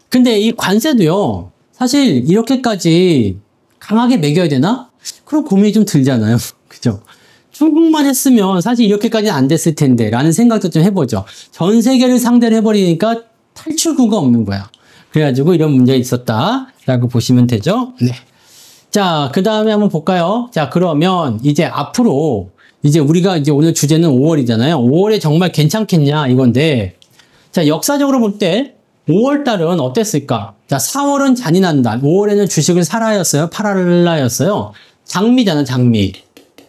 근데 이 관세도요, 사실 이렇게까지 강하게 매겨야 되나? 그런 고민이 좀 들잖아요. 그죠? 중국만 했으면 사실 이렇게까지는 안 됐을 텐데 라는 생각도 좀 해보죠. 전 세계를 상대로 해버리니까 탈출구가 없는 거야. 그래가지고 이런 문제가 있었다 라고 보시면 되죠. 네. 자, 그 다음에 한번 볼까요? 자, 그러면 이제 앞으로 이제 우리가 이제 오늘 주제는 5월이잖아요. 5월에 정말 괜찮겠냐 이건데, 자, 역사적으로 볼 때 5월달은 어땠을까? 자, 4월은 잔인한 달, 5월에는 주식을 사라였어요. 팔아라였어요. 장미잖아, 장미.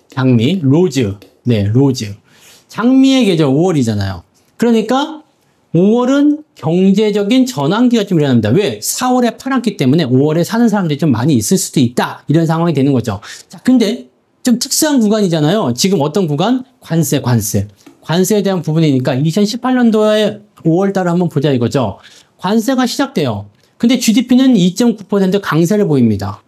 장미, 로즈. 네, 로즈. 장미의 계절 5월이잖아요. 그러니까 5월은 경제적인 전환기가 좀 일어납니다. 왜? 4월에 팔았기 때문에 5월에 사는 사람들이 좀 많이 있을 수도 있다. 이런 상황이 되는 거죠. 자, 근데 좀 특수한 구간이잖아요. 지금 어떤 구간? 관세, 관세. 관세에 대한 부분이니까 2018년도에 5월달을 한번 보자 이거죠. 관세가 시작돼요. 근데 GDP는 2.9% 강세를 보입니다.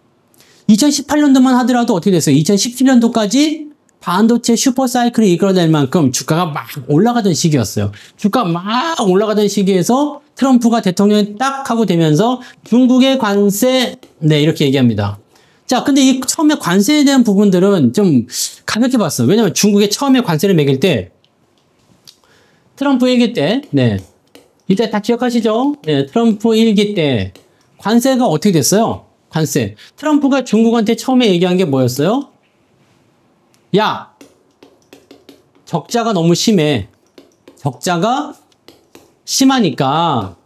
2018년도만 하더라도 어떻게 됐어요? 2017년도까지 반도체 슈퍼사이클이 이끌어낼 만큼 주가가 막 올라가던 시기였어요. 주가 막 올라가던 시기에서 트럼프가 대통령이 딱 하고 되면서 중국의 관세, 네, 이렇게 얘기합니다. 자, 근데 이 처음에 관세에 대한 부분들은 좀 가볍게 봤어요. 왜냐면 중국에 처음에 관세를 매길 때 트럼프 일기 때, 네. 이때 다 기억하시죠? 네, 트럼프 일기 때 관세가 어떻게 됐어요? 관세. 트럼프가 중국한테 처음에 얘기한 게 뭐였어요? 야, 적자가 너무 심해. 적자가 심하니까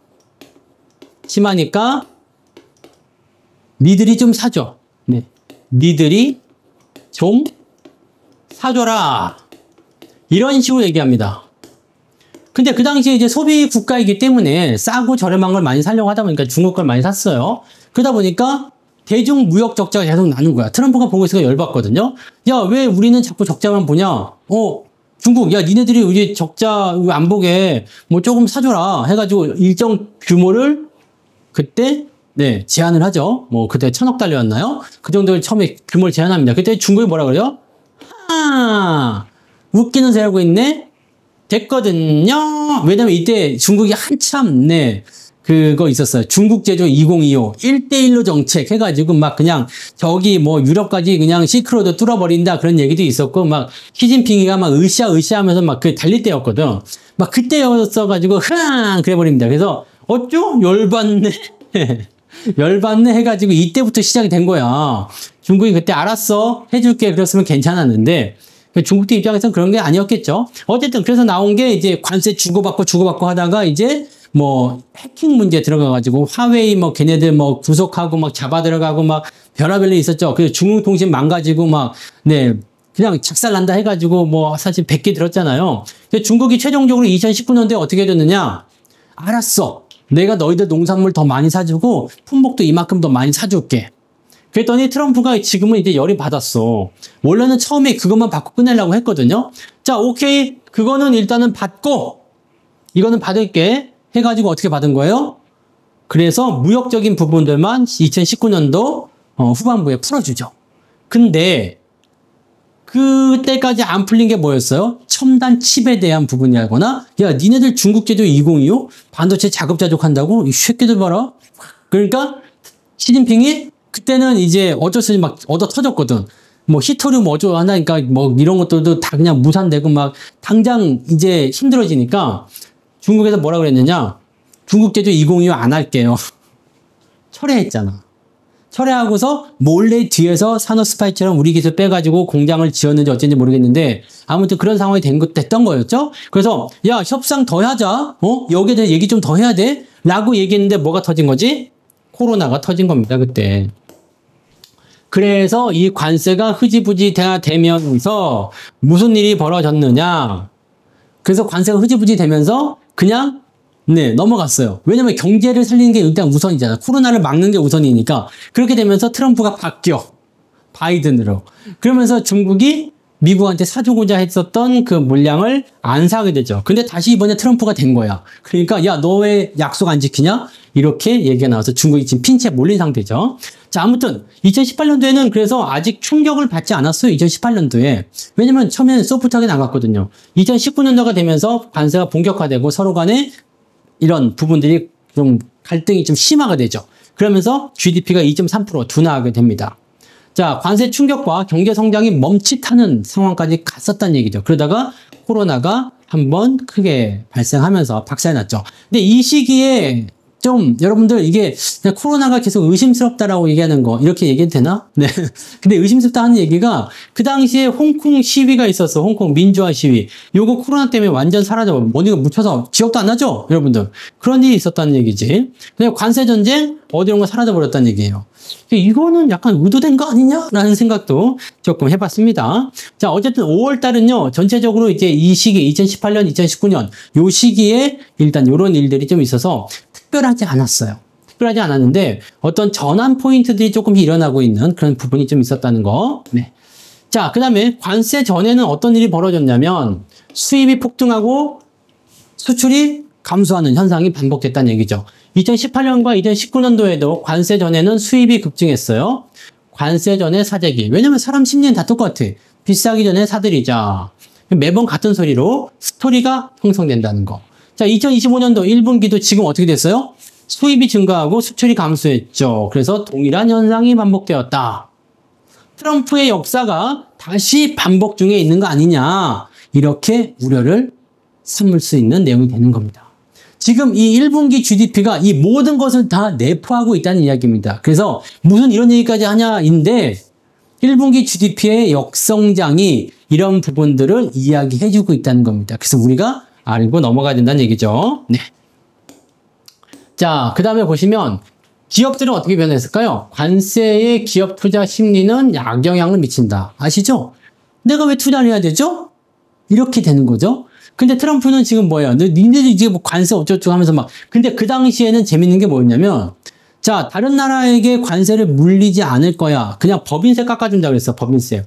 니들이 좀 사줘. 네. 니들이 좀 사줘라. 이런 식으로 얘기합니다. 근데 그 당시에 이제 소비 국가이기 때문에 싸고 저렴한 걸 많이 사려고 하다 보니까 중국 걸 많이 샀어요. 그러다 보니까 대중 무역 적자가 계속 나는 거야. 트럼프가 보고 있으니까 열받거든요. 야, 왜 우리는 자꾸 적자만 보냐? 중국, 야, 니네들이 우리 적자 안 보게 뭐 조금 사줘라 해가지고 일정 규모를 그때 네 제한을 하죠. 뭐 그때 1,000억 달러였나요? 그 정도를 처음에 규모를 제한합니다. 그때 중국이 뭐라 그래요? 웃기는 소리 하고 있네. 됐거든요. 왜냐면 이때 중국이 한참 네 그거 있었어요. 중국 제조 2025 1대1로 정책 해가지고 막 그냥 저기 뭐 유럽까지 그냥 실크로드 뚫어버린다 그런 얘기도 있었고 막 시진핑이가 막 으쌰으쌰하면서 막 그 달릴 때였거든. 막 그때였어가지고 그래버립니다. 그래서 어쭈 열받네. 열받네 해가지고 이때부터 시작이 된 거야. 중국이 그때 알았어 해줄게 그랬으면 괜찮았는데 중국도 입장에서는 그런 게 아니었겠죠. 어쨌든 그래서 나온 게 이제 관세 주고받고 하다가 이제 뭐 해킹 문제 들어가가지고 화웨이 뭐 걔네들 뭐 구속하고 막 잡아 들어가고 막 별의별 일 있었죠. 그래서 중국통신 망가지고 막 네 그냥 작살난다 해가지고 뭐 사실 100개 들었잖아요. 중국이 최종적으로 2019년도에 어떻게 해줬느냐? 알았어. 내가 너희들 농산물 더 많이 사주고 품목도 이만큼 더 많이 사줄게. 그랬더니 트럼프가 지금은 이제 열이 받았어. 원래는 처음에 그것만 받고 끝내려고 했거든요. 자, 오케이. 그거는 일단은 받고, 이거는 받을게. 해가지고 어떻게 받은 거예요? 그래서 무역적인 부분들만 2019년도 후반부에 풀어주죠. 근데, 그때까지 안 풀린 게 뭐였어요? 첨단 칩에 대한 부분이라거나, 야, 니네들 중국 제조 2025 반도체 자급자족한다고? 이 새끼들 봐라. 그러니까, 시진핑이 그때는 이제 어쩔 수 없이 막 얻어 터졌거든. 뭐 히토류 뭐 어쩌고 하니까 뭐 이런 것들도 다 그냥 무산되고 막 당장 이제 힘들어지니까 중국에서 뭐라 그랬느냐? 중국 제조 2025 안 할게요. 철회했잖아. 철회하고서 몰래 뒤에서 산업스파이처럼 우리 기술 빼가지고 공장을 지었는지 어쩐지 모르겠는데 아무튼 그런 상황이 됐던 거였죠. 그래서 야 협상 더 하자. 여기에 대해 얘기 좀 더 해야 돼. 라고 얘기했는데 뭐가 터진 거지? 코로나가 터진 겁니다. 그때. 그래서 이 관세가 흐지부지 되면서 무슨 일이 벌어졌느냐. 그래서 관세가 흐지부지 되면서 그냥 네 넘어갔어요. 왜냐면 경제를 살리는 게 일단 우선이잖아. 코로나를 막는 게 우선이니까. 그렇게 되면서 트럼프가 바뀌어. 바이든으로. 그러면서 중국이 미국한테 사주고자 했었던 그 물량을 안 사게 되죠. 근데 다시 이번에 트럼프가 된 거야. 그러니까 야 너 왜 약속 안 지키냐? 이렇게 얘기가 나와서 중국이 지금 핀치에 몰린 상태죠. 자, 아무튼 2018년도에는 그래서 아직 충격을 받지 않았어요. 2018년도에. 왜냐면 처음에는 소프트하게 나갔거든요. 2019년도가 되면서 관세가 본격화되고 서로 간에 이런 부분들이 좀 갈등이 좀 심화가 되죠. 그러면서 GDP가 2.3% 둔화하게 됩니다. 자, 관세 충격과 경제 성장이 멈칫하는 상황까지 갔었다는 얘기죠. 그러다가 코로나가 한번 크게 발생하면서 박살났죠. 근데 이 시기에 좀 여러분들 이게 코로나가 계속 의심스럽다라고 얘기하는 거 이렇게 얘기해도 되나? 네. 근데 의심스럽다 하는 얘기가 그 당시에 홍콩 시위가 있었어. 홍콩 민주화 시위. 요거 코로나 때문에 완전 사라져. 어디가 묻혀서 기억도 안 나죠? 여러분들. 그런 일이 있었다는 얘기지. 그냥 관세 전쟁 어디 이런 거 사라져 버렸다는 얘기예요. 이거는 약간 의도된 거 아니냐라는 생각도 조금 해봤습니다. 자, 어쨌든 5월 달은요, 전체적으로 이제 이 시기, 2018년, 2019년, 요 시기에 일단 요런 일들이 좀 있어서 특별하지 않았어요. 특별하지 않았는데 어떤 전환 포인트들이 조금 일어나고 있는 그런 부분이 좀 있었다는 거. 네. 자, 그 다음에 관세 전에는 어떤 일이 벌어졌냐면 수입이 폭등하고 수출이 감소하는 현상이 반복됐다는 얘기죠. 2018년과 2019년도에도 관세 전에는 수입이 급증했어요. 관세 전에 사재기. 왜냐면 사람 심리는 다 똑같아. 비싸기 전에 사들이자. 매번 같은 소리로 스토리가 형성된다는 거. 자, 2025년도 1분기도 지금 어떻게 됐어요? 수입이 증가하고 수출이 감소했죠. 그래서 동일한 현상이 반복되었다. 트럼프의 역사가 다시 반복 중에 있는 거 아니냐. 이렇게 우려를 삼을 수 있는 내용이 되는 겁니다. 지금 이 1분기 GDP가 이 모든 것을 다 내포하고 있다는 이야기입니다. 그래서 무슨 이런 얘기까지 하냐인데 1분기 GDP의 역성장이 이런 부분들을 이야기해주고 있다는 겁니다. 그래서 우리가 알고 넘어가야 된다는 얘기죠. 네. 자, 그 다음에 보시면 기업들은 어떻게 변했을까요? 관세의 기업 투자 심리는 약영향을 미친다. 아시죠? 내가 왜 투자를 해야 되죠? 이렇게 되는 거죠. 근데 트럼프는 지금 뭐예요? 니네들 이제 뭐 관세 어쩌고 하면서 막. 근데 그 당시에는 재밌는 게 뭐였냐면, 자, 다른 나라에게 관세를 물리지 않을 거야. 그냥 법인세 깎아준다 그랬어, 법인세.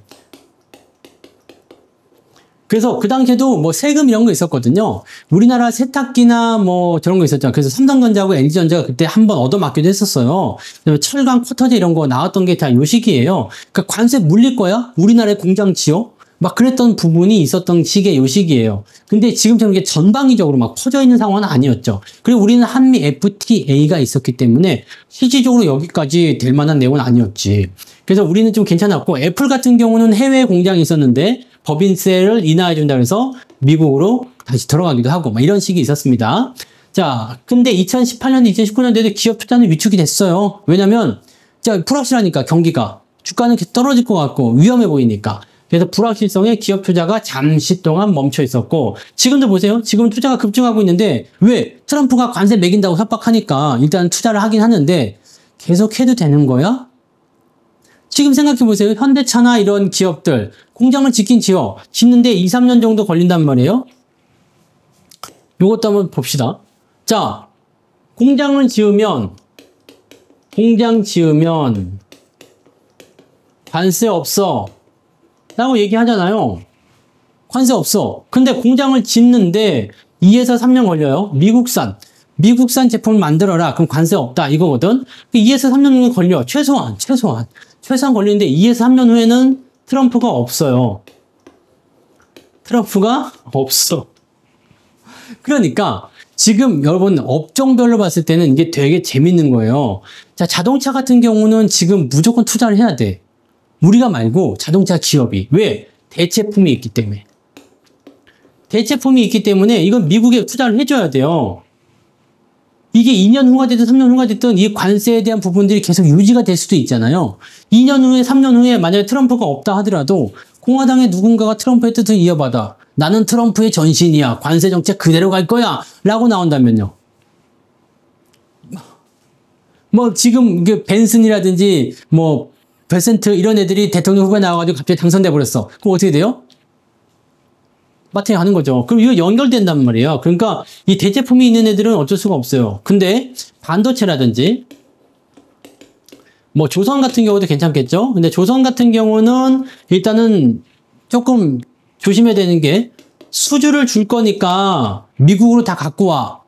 그래서 그 당시에도 뭐 세금 이런 거 있었거든요. 우리나라 세탁기나 뭐 저런 거 있었잖아. 그래서 삼성전자하고 LG전자가 그때 한번 얻어맞기도 했었어요. 그다음에 철강, 쿼터제 이런 거 나왔던 게 다 요 시기예요. 그러니까 관세 물릴 거야? 우리나라에 공장 지어? 막 그랬던 부분이 있었던 시기에 요 시기예요. 근데 지금처럼 이게 전방위적으로 막 퍼져 있는 상황은 아니었죠. 그리고 우리는 한미 FTA가 있었기 때문에 실질적으로 여기까지 될 만한 내용은 아니었지. 그래서 우리는 좀 괜찮았고, 애플 같은 경우는 해외 공장이 있었는데 법인세를 인하해준다 그래서 미국으로 다시 들어가기도 하고 막 이런 식이 있었습니다. 자, 근데 2018년, 2019년도에도 기업 투자는 위축이 됐어요. 왜냐면 자, 불확실하니까 경기가 주가는 계속 떨어질 것 같고 위험해 보이니까. 그래서 불확실성에 기업 투자가 잠시 동안 멈춰 있었고, 지금도 보세요. 지금 투자가 급증하고 있는데, 왜? 트럼프가 관세 매긴다고 협박하니까 일단 투자를 하긴 하는데, 계속 해도 되는 거야? 지금 생각해 보세요. 현대차나 이런 기업들, 공장을 짓긴 짓는데 2, 3년 정도 걸린단 말이에요. 요것도 한번 봅시다. 자, 공장 지으면, 관세 없어. 라고 얘기하잖아요. 관세 없어. 근데 공장을 짓는데 2에서 3년 걸려요. 미국산 제품을 만들어라. 그럼 관세 없다. 이거거든. 2에서 3년 정도 걸려. 최소한 걸리는데 2에서 3년 후에는 트럼프가 없어요. 트럼프가 없어. 그러니까 지금 여러분 업종별로 봤을 때는 이게 되게 재밌는 거예요. 자, 자동차 같은 경우는 지금 무조건 투자를 해야 돼. 우리가 말고 자동차 기업이. 왜? 대체품이 있기 때문에. 대체품이 있기 때문에 이건 미국에 투자를 해줘야 돼요. 이게 2년 후가 됐든 3년 후가 됐든 이 관세에 대한 부분들이 계속 유지가 될 수도 있잖아요. 2년 후에 3년 후에 만약에 트럼프가 없다 하더라도 공화당의 누군가가 트럼프의 뜻을 이어받아. 나는 트럼프의 전신이야. 관세 정책 그대로 갈 거야. 라고 나온다면요. 뭐 지금 벤슨이라든지 뭐 베센트 이런 애들이 대통령 후보에 나와가지고 갑자기 당선돼 버렸어. 그럼 어떻게 돼요? 마트에 가는 거죠. 그럼 이거 연결된단 말이에요. 그러니까 이 대제품이 있는 애들은 어쩔 수가 없어요. 근데 반도체라든지 뭐 조선 같은 경우도 괜찮겠죠. 근데 조선 같은 경우는 일단은 조금 조심해야 되는 게 수주를 줄 거니까 미국으로 다 갖고 와.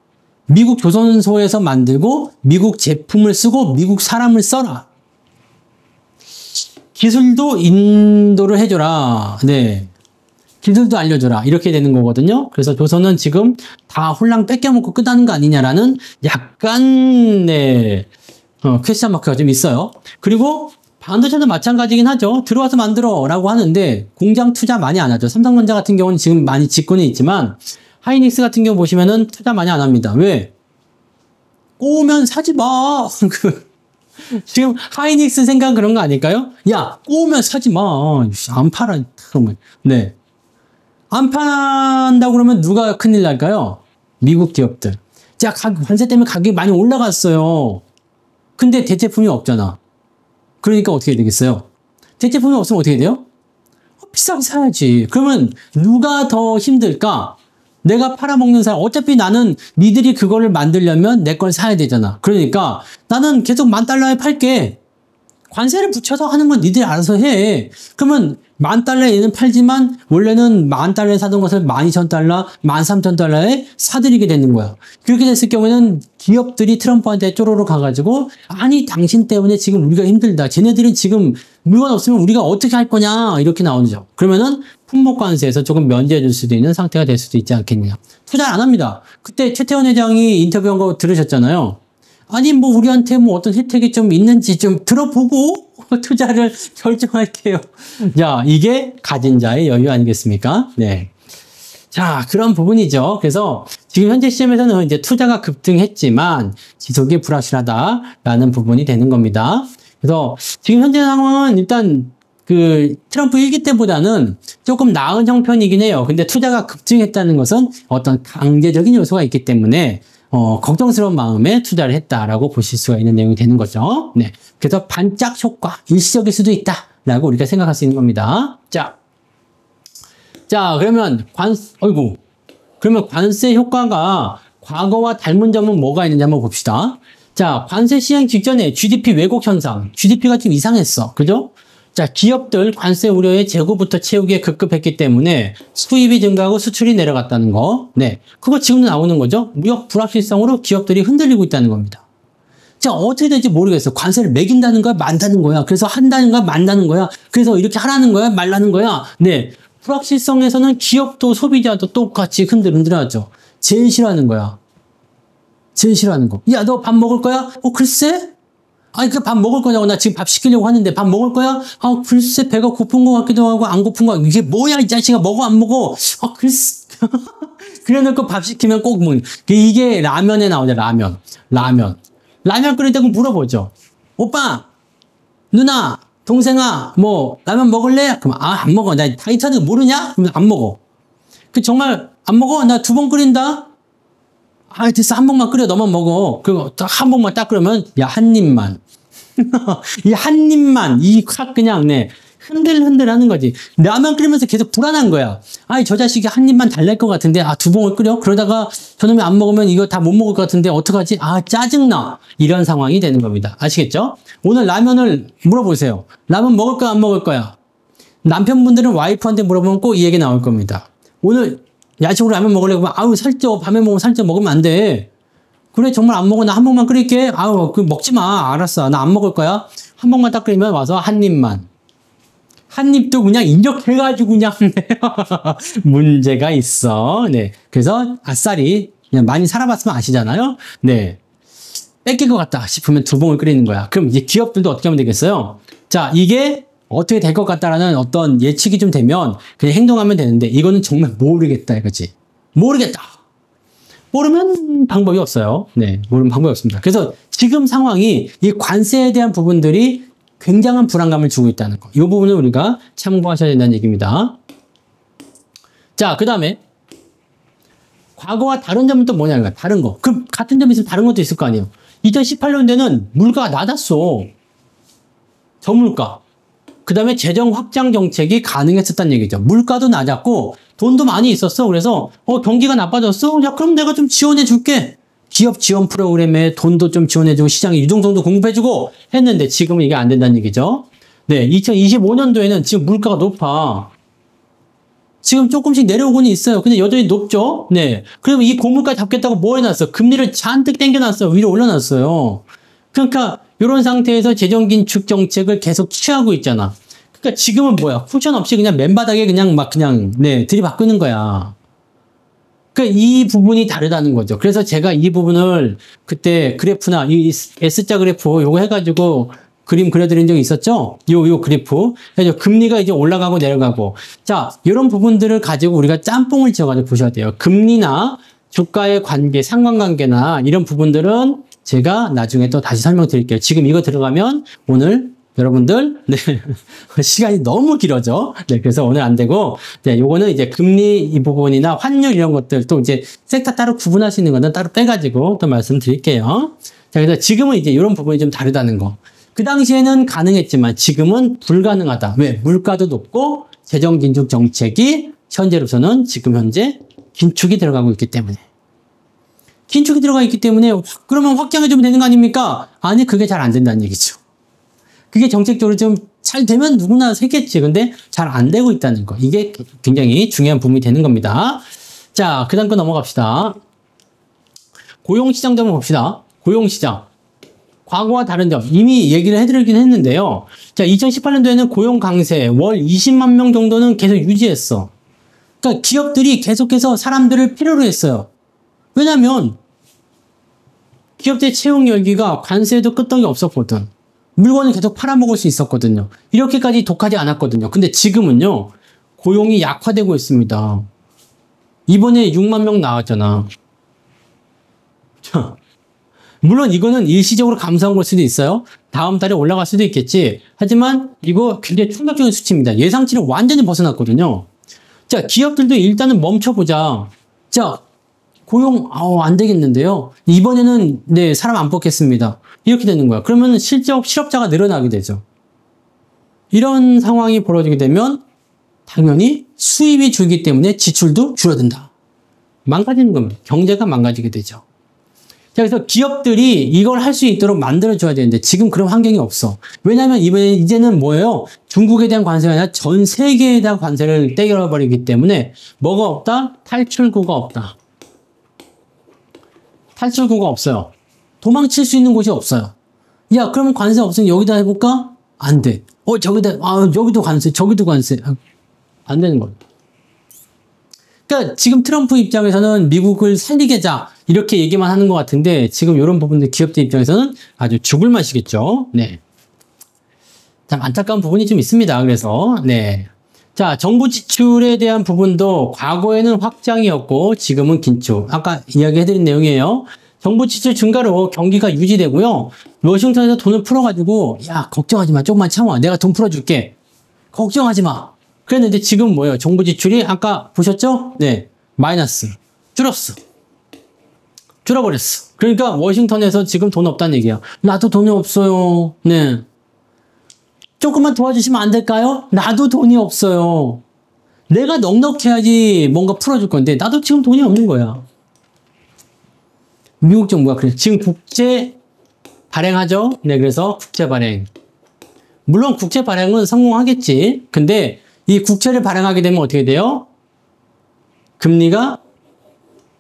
미국 조선소에서 만들고 미국 제품을 쓰고 미국 사람을 써라. 기술도 인도를 해줘라. 네. 기술도 알려줘라. 이렇게 되는 거거든요. 그래서 조선은 지금 다 홀랑 뺏겨먹고 끝나는 거 아니냐라는 약간, 퀘스천 마크가 좀 있어요. 그리고 반도체도 마찬가지긴 하죠. 들어와서 만들어 라고 하는데 공장 투자 많이 안 하죠. 삼성전자 같은 경우는 지금 많이 짓고는 있지만 하이닉스 같은 경우 보시면은 투자 많이 안 합니다. 왜? 꼬우면 사지 마. 지금 하이닉스 생각 그런 거 아닐까요? 야, 꼬우면 사지 마. 안 팔아. 그러면. 네. 안 판다고 그러면 누가 큰일 날까요? 미국 기업들. 자, 관세 때문에 가격이 많이 올라갔어요. 근데 대체품이 없잖아. 그러니까 어떻게 되겠어요? 대체품이 없으면 어떻게 돼요? 비싸게 사야지. 그러면 누가 더 힘들까? 내가 팔아먹는 사람, 어차피 나는 니들이 그거를 만들려면 내 걸 사야 되잖아. 그러니까 나는 계속 $10,000에 팔게. 관세를 붙여서 하는 건 니들이 알아서 해. 그러면 $10,000에 얘는 팔지만 원래는 $10,000에 사던 것을 $12,000, $13,000에 사들이게 되는 거야. 그렇게 됐을 경우에는 기업들이 트럼프한테 쪼로로 가가지고 아니 당신 때문에 지금 우리가 힘들다. 쟤네들은 지금 물건 없으면 우리가 어떻게 할 거냐 이렇게 나오죠. 그러면은 품목관세에서 조금 면제해 줄 수도 있는 상태가 될 수도 있지 않겠냐. 투자 안 합니다. 그때 최태원 회장이 인터뷰한 거 들으셨잖아요. 아니 뭐 우리한테 뭐 어떤 혜택이 좀 있는지 좀 들어보고 투자를 결정할게요. 자, 이게 가진 자의 여유 아니겠습니까? 네. 자, 그런 부분이죠. 그래서 지금 현재 시점에서는 이제 투자가 급등했지만 지속이 불확실하다라는 부분이 되는 겁니다. 그래서 지금 현재 상황은 일단 그 트럼프 1기 때보다는 조금 나은 형편이긴 해요. 근데 투자가 급증했다는 것은 어떤 강제적인 요소가 있기 때문에 걱정스러운 마음에 투자를 했다라고 보실 수가 있는 내용이 되는 거죠. 네. 그래서 반짝 효과, 일시적일 수도 있다라고 우리가 생각할 수 있는 겁니다. 자, 그러면 그러면 관세 효과가 과거와 닮은 점은 뭐가 있는지 한번 봅시다. 자, 관세 시행 직전에 GDP 왜곡 현상, GDP가 좀 이상했어. 그죠? 자, 기업들 관세 우려에 재고부터 채우기에 급급했기 때문에 수입이 증가하고 수출이 내려갔다는 거. 네. 그거 지금 나오는 거죠. 무역 불확실성으로 기업들이 흔들리고 있다는 겁니다. 자, 어떻게 될지 모르겠어. 관세를 매긴다는 거야, 만다는 거야. 그래서 한다는 거야, 만다는 거야. 그래서 이렇게 하라는 거야, 말라는 거야. 네. 불확실성에서는 기업도 소비자도 똑같이 흔들하죠. 제일 싫어하는 거야. 제일 싫어하는 거. 야, 너 밥 먹을 거야? 글쎄? 아니, 그 밥 먹을 거냐고. 나 지금 밥 시키려고 하는데 밥 먹을 거야? 글쎄, 배가 고픈 것 같기도 하고, 안 고픈 거. 이게 뭐야, 이 자식아. 먹어, 안 먹어? 글쎄. 그래 놓고 밥 시키면 꼭 이게 라면에 나오죠, 라면. 라면 끓일 때 물어보죠. 오빠, 누나, 동생아, 뭐, 라면 먹을래? 그럼, 안 먹어. 나 다이어트 하는 거 모르냐? 그러면 안 먹어. 정말, 안 먹어? 나 2번 끓인다? 됐어. 한 번만 끓여. 너만 먹어. 그리고 한 번만 딱 끓으면, 야, 한 입만. 이 한 입만, 그냥, 네. 흔들흔들 하는 거지. 라면 끓이면서 계속 불안한 거야. 저 자식이 한 입만 달랠 것 같은데, 2봉을 끓여? 그러다가 저놈이 안 먹으면 이거 다 못 먹을 것 같은데, 어떡하지? 짜증나. 이런 상황이 되는 겁니다. 아시겠죠? 오늘 라면을 물어보세요. 라면 먹을 거야, 안 먹을 거야? 남편분들은 와이프한테 물어보면 꼭 이 얘기 나올 겁니다. 오늘 야식으로 라면 먹으려고 하면, 살쪄. 밤에 먹으면 살쪄. 먹으면 안 돼. 그래, 정말 안 먹어. 나 한 봉만 끓일게. 먹지 마. 알았어. 나 안 먹을 거야. 한 봉만 딱 끓이면 와서 한 입만. 한 입도 그냥 인력해가지고 그냥 문제가 있어. 네. 그래서 아싸리 그냥 많이 살아봤으면 아시잖아요. 네. 뺏길 것 같다 싶으면 2봉을 끓이는 거야. 그럼 이제 기업들도 어떻게 하면 되겠어요? 자, 이게 어떻게 될 것 같다라는 어떤 예측이 좀 되면 그냥 행동하면 되는데 이거는 정말 모르겠다 이거지. 모르겠다. 모르면 방법이 없어요. 네. 모르면 방법이 없습니다. 그래서 지금 상황이 이 관세에 대한 부분들이 굉장한 불안감을 주고 있다는 거. 이 부분을 우리가 참고하셔야 된다는 얘기입니다. 자, 그 다음에 과거와 다른 점은 또 뭐냐면 다른 거. 그럼 같은 점이 있으면 다른 것도 있을 거 아니에요. 2018년도에는 물가가 낮았어. 저물가. 그 다음에 재정 확장 정책이 가능했었다는 얘기죠. 물가도 낮았고 돈도 많이 있었어. 그래서 경기가 나빠졌어? 야, 그럼 내가 좀 지원해 줄게. 기업 지원 프로그램에 돈도 좀 지원해주고 시장에 유동성도 공급해주고 했는데 지금은 이게 안 된다는 얘기죠. 네, 2025년도에는 지금 물가가 높아. 지금 조금씩 내려오고는 있어요. 근데 여전히 높죠? 네. 그러면 이 고물가 잡겠다고 뭐 해놨어? 금리를 잔뜩 땡겨놨어요. 위로 올려놨어요. 그러니까 이런 상태에서 재정 긴축 정책을 계속 취하고 있잖아. 그러니까 지금은 뭐야? 쿠션 없이 그냥 맨바닥에 그냥 들이박는 거야. 그러니까 이 부분이 다르다는 거죠. 그래서 제가 이 부분을 그때 그래프나 이 S자 그래프 요거 해가지고 그림 그려드린 적이 있었죠? 요 그래프. 그래서 금리가 이제 올라가고 내려가고. 자, 이런 부분들을 가지고 우리가 짬뽕을 지어가지고 보셔야 돼요. 금리나 주가의 관계, 상관관계나 이런 부분들은 제가 나중에 또 다시 설명드릴게요. 지금 이거 들어가면 오늘 여러분들, 네, 시간이 너무 길어져. 네, 그래서 오늘 안 되고, 네, 요거는 이제 금리 이 부분이나 환율 이런 것들 또 이제 섹터 따로 구분할 수 있는 거는 따로 빼가지고 또 말씀드릴게요. 자, 그래서 지금은 이제 이런 부분이 좀 다르다는 거. 그 당시에는 가능했지만 지금은 불가능하다. 왜? 물가도 높고 재정 긴축 정책이 현재로서는 지금 현재 긴축이 들어가고 있기 때문에. 긴축이 들어가 있기 때문에 그러면 확장해주면 되는 거 아닙니까? 아니, 그게 잘 안 된다는 얘기죠. 그게 정책적으로 좀 잘 되면 누구나 세겠지. 근데 잘 안 되고 있다는 거. 이게 굉장히 중요한 부분이 되는 겁니다. 자, 그 다음 거 넘어갑시다. 고용시장도 한번 봅시다. 고용시장. 과거와 다른 점. 이미 얘기를 해드리긴 했는데요. 자, 2018년도에는 고용 강세, 월 20만 명 정도는 계속 유지했어. 그러니까 기업들이 계속해서 사람들을 필요로 했어요. 왜냐면 기업들 채용 열기가 관세에도 끄떡이 없었거든. 물건을 계속 팔아먹을 수 있었거든요. 이렇게까지 독하지 않았거든요. 근데 지금은요, 고용이 약화되고 있습니다. 이번에 6만 명 나왔잖아. 자, 물론 이거는 일시적으로 감소한 걸 수도 있어요. 다음 달에 올라갈 수도 있겠지. 하지만 이거 굉장히 충격적인 수치입니다. 예상치를 완전히 벗어났거든요. 자, 기업들도 일단은 멈춰보자. 자, 고용, 안 되겠는데요. 이번에는, 네, 사람 안 뽑겠습니다. 이렇게 되는 거야. 그러면 실업자가 늘어나게 되죠. 이런 상황이 벌어지게 되면 당연히 수입이 줄기 때문에 지출도 줄어든다. 망가지는 겁니다. 경제가 망가지게 되죠. 자, 그래서 기업들이 이걸 할 수 있도록 만들어줘야 되는데 지금 그런 환경이 없어. 왜냐하면 이제는 뭐예요? 중국에 대한 관세가 아니라 전 세계에 대한 관세를 떼겨버리기 때문에 뭐가 없다? 탈출구가 없다. 탈출구가 없어요. 도망칠 수 있는 곳이 없어요. 야, 그러면 관세 없으면 여기다 해볼까? 안 돼. 여기도 관세, 저기도 관세. 안 되는 거예요. 그러니까 지금 트럼프 입장에서는 미국을 살리게자 이렇게 얘기만 하는 것 같은데 지금 이런 부분들 기업들 입장에서는 아주 죽을 맛이겠죠. 네. 참 안타까운 부분이 좀 있습니다. 그래서 네. 자, 정부 지출에 대한 부분도 과거에는 확장이었고 지금은 긴축. 아까 이야기해드린 내용이에요. 정부 지출 증가로 경기가 유지되고요. 워싱턴에서 돈을 풀어가지고 야, 걱정하지 마. 조금만 참아. 내가 돈 풀어줄게. 걱정하지 마. 그랬는데 지금 뭐예요? 정부 지출이 아까 보셨죠? 네, 마이너스. 줄었어. 줄어버렸어. 그러니까 워싱턴에서 지금 돈 없다는 얘기야. 나도 돈이 없어요. 네. 조금만 도와주시면 안 될까요? 나도 돈이 없어요. 내가 넉넉해야지 뭔가 풀어줄 건데 나도 지금 돈이 없는 거야. 미국 정부가 그래서 지금 국채 발행하죠? 네, 그래서 국채 발행. 물론 국채 발행은 성공하겠지. 근데 이 국채를 발행하게 되면 어떻게 돼요? 금리가,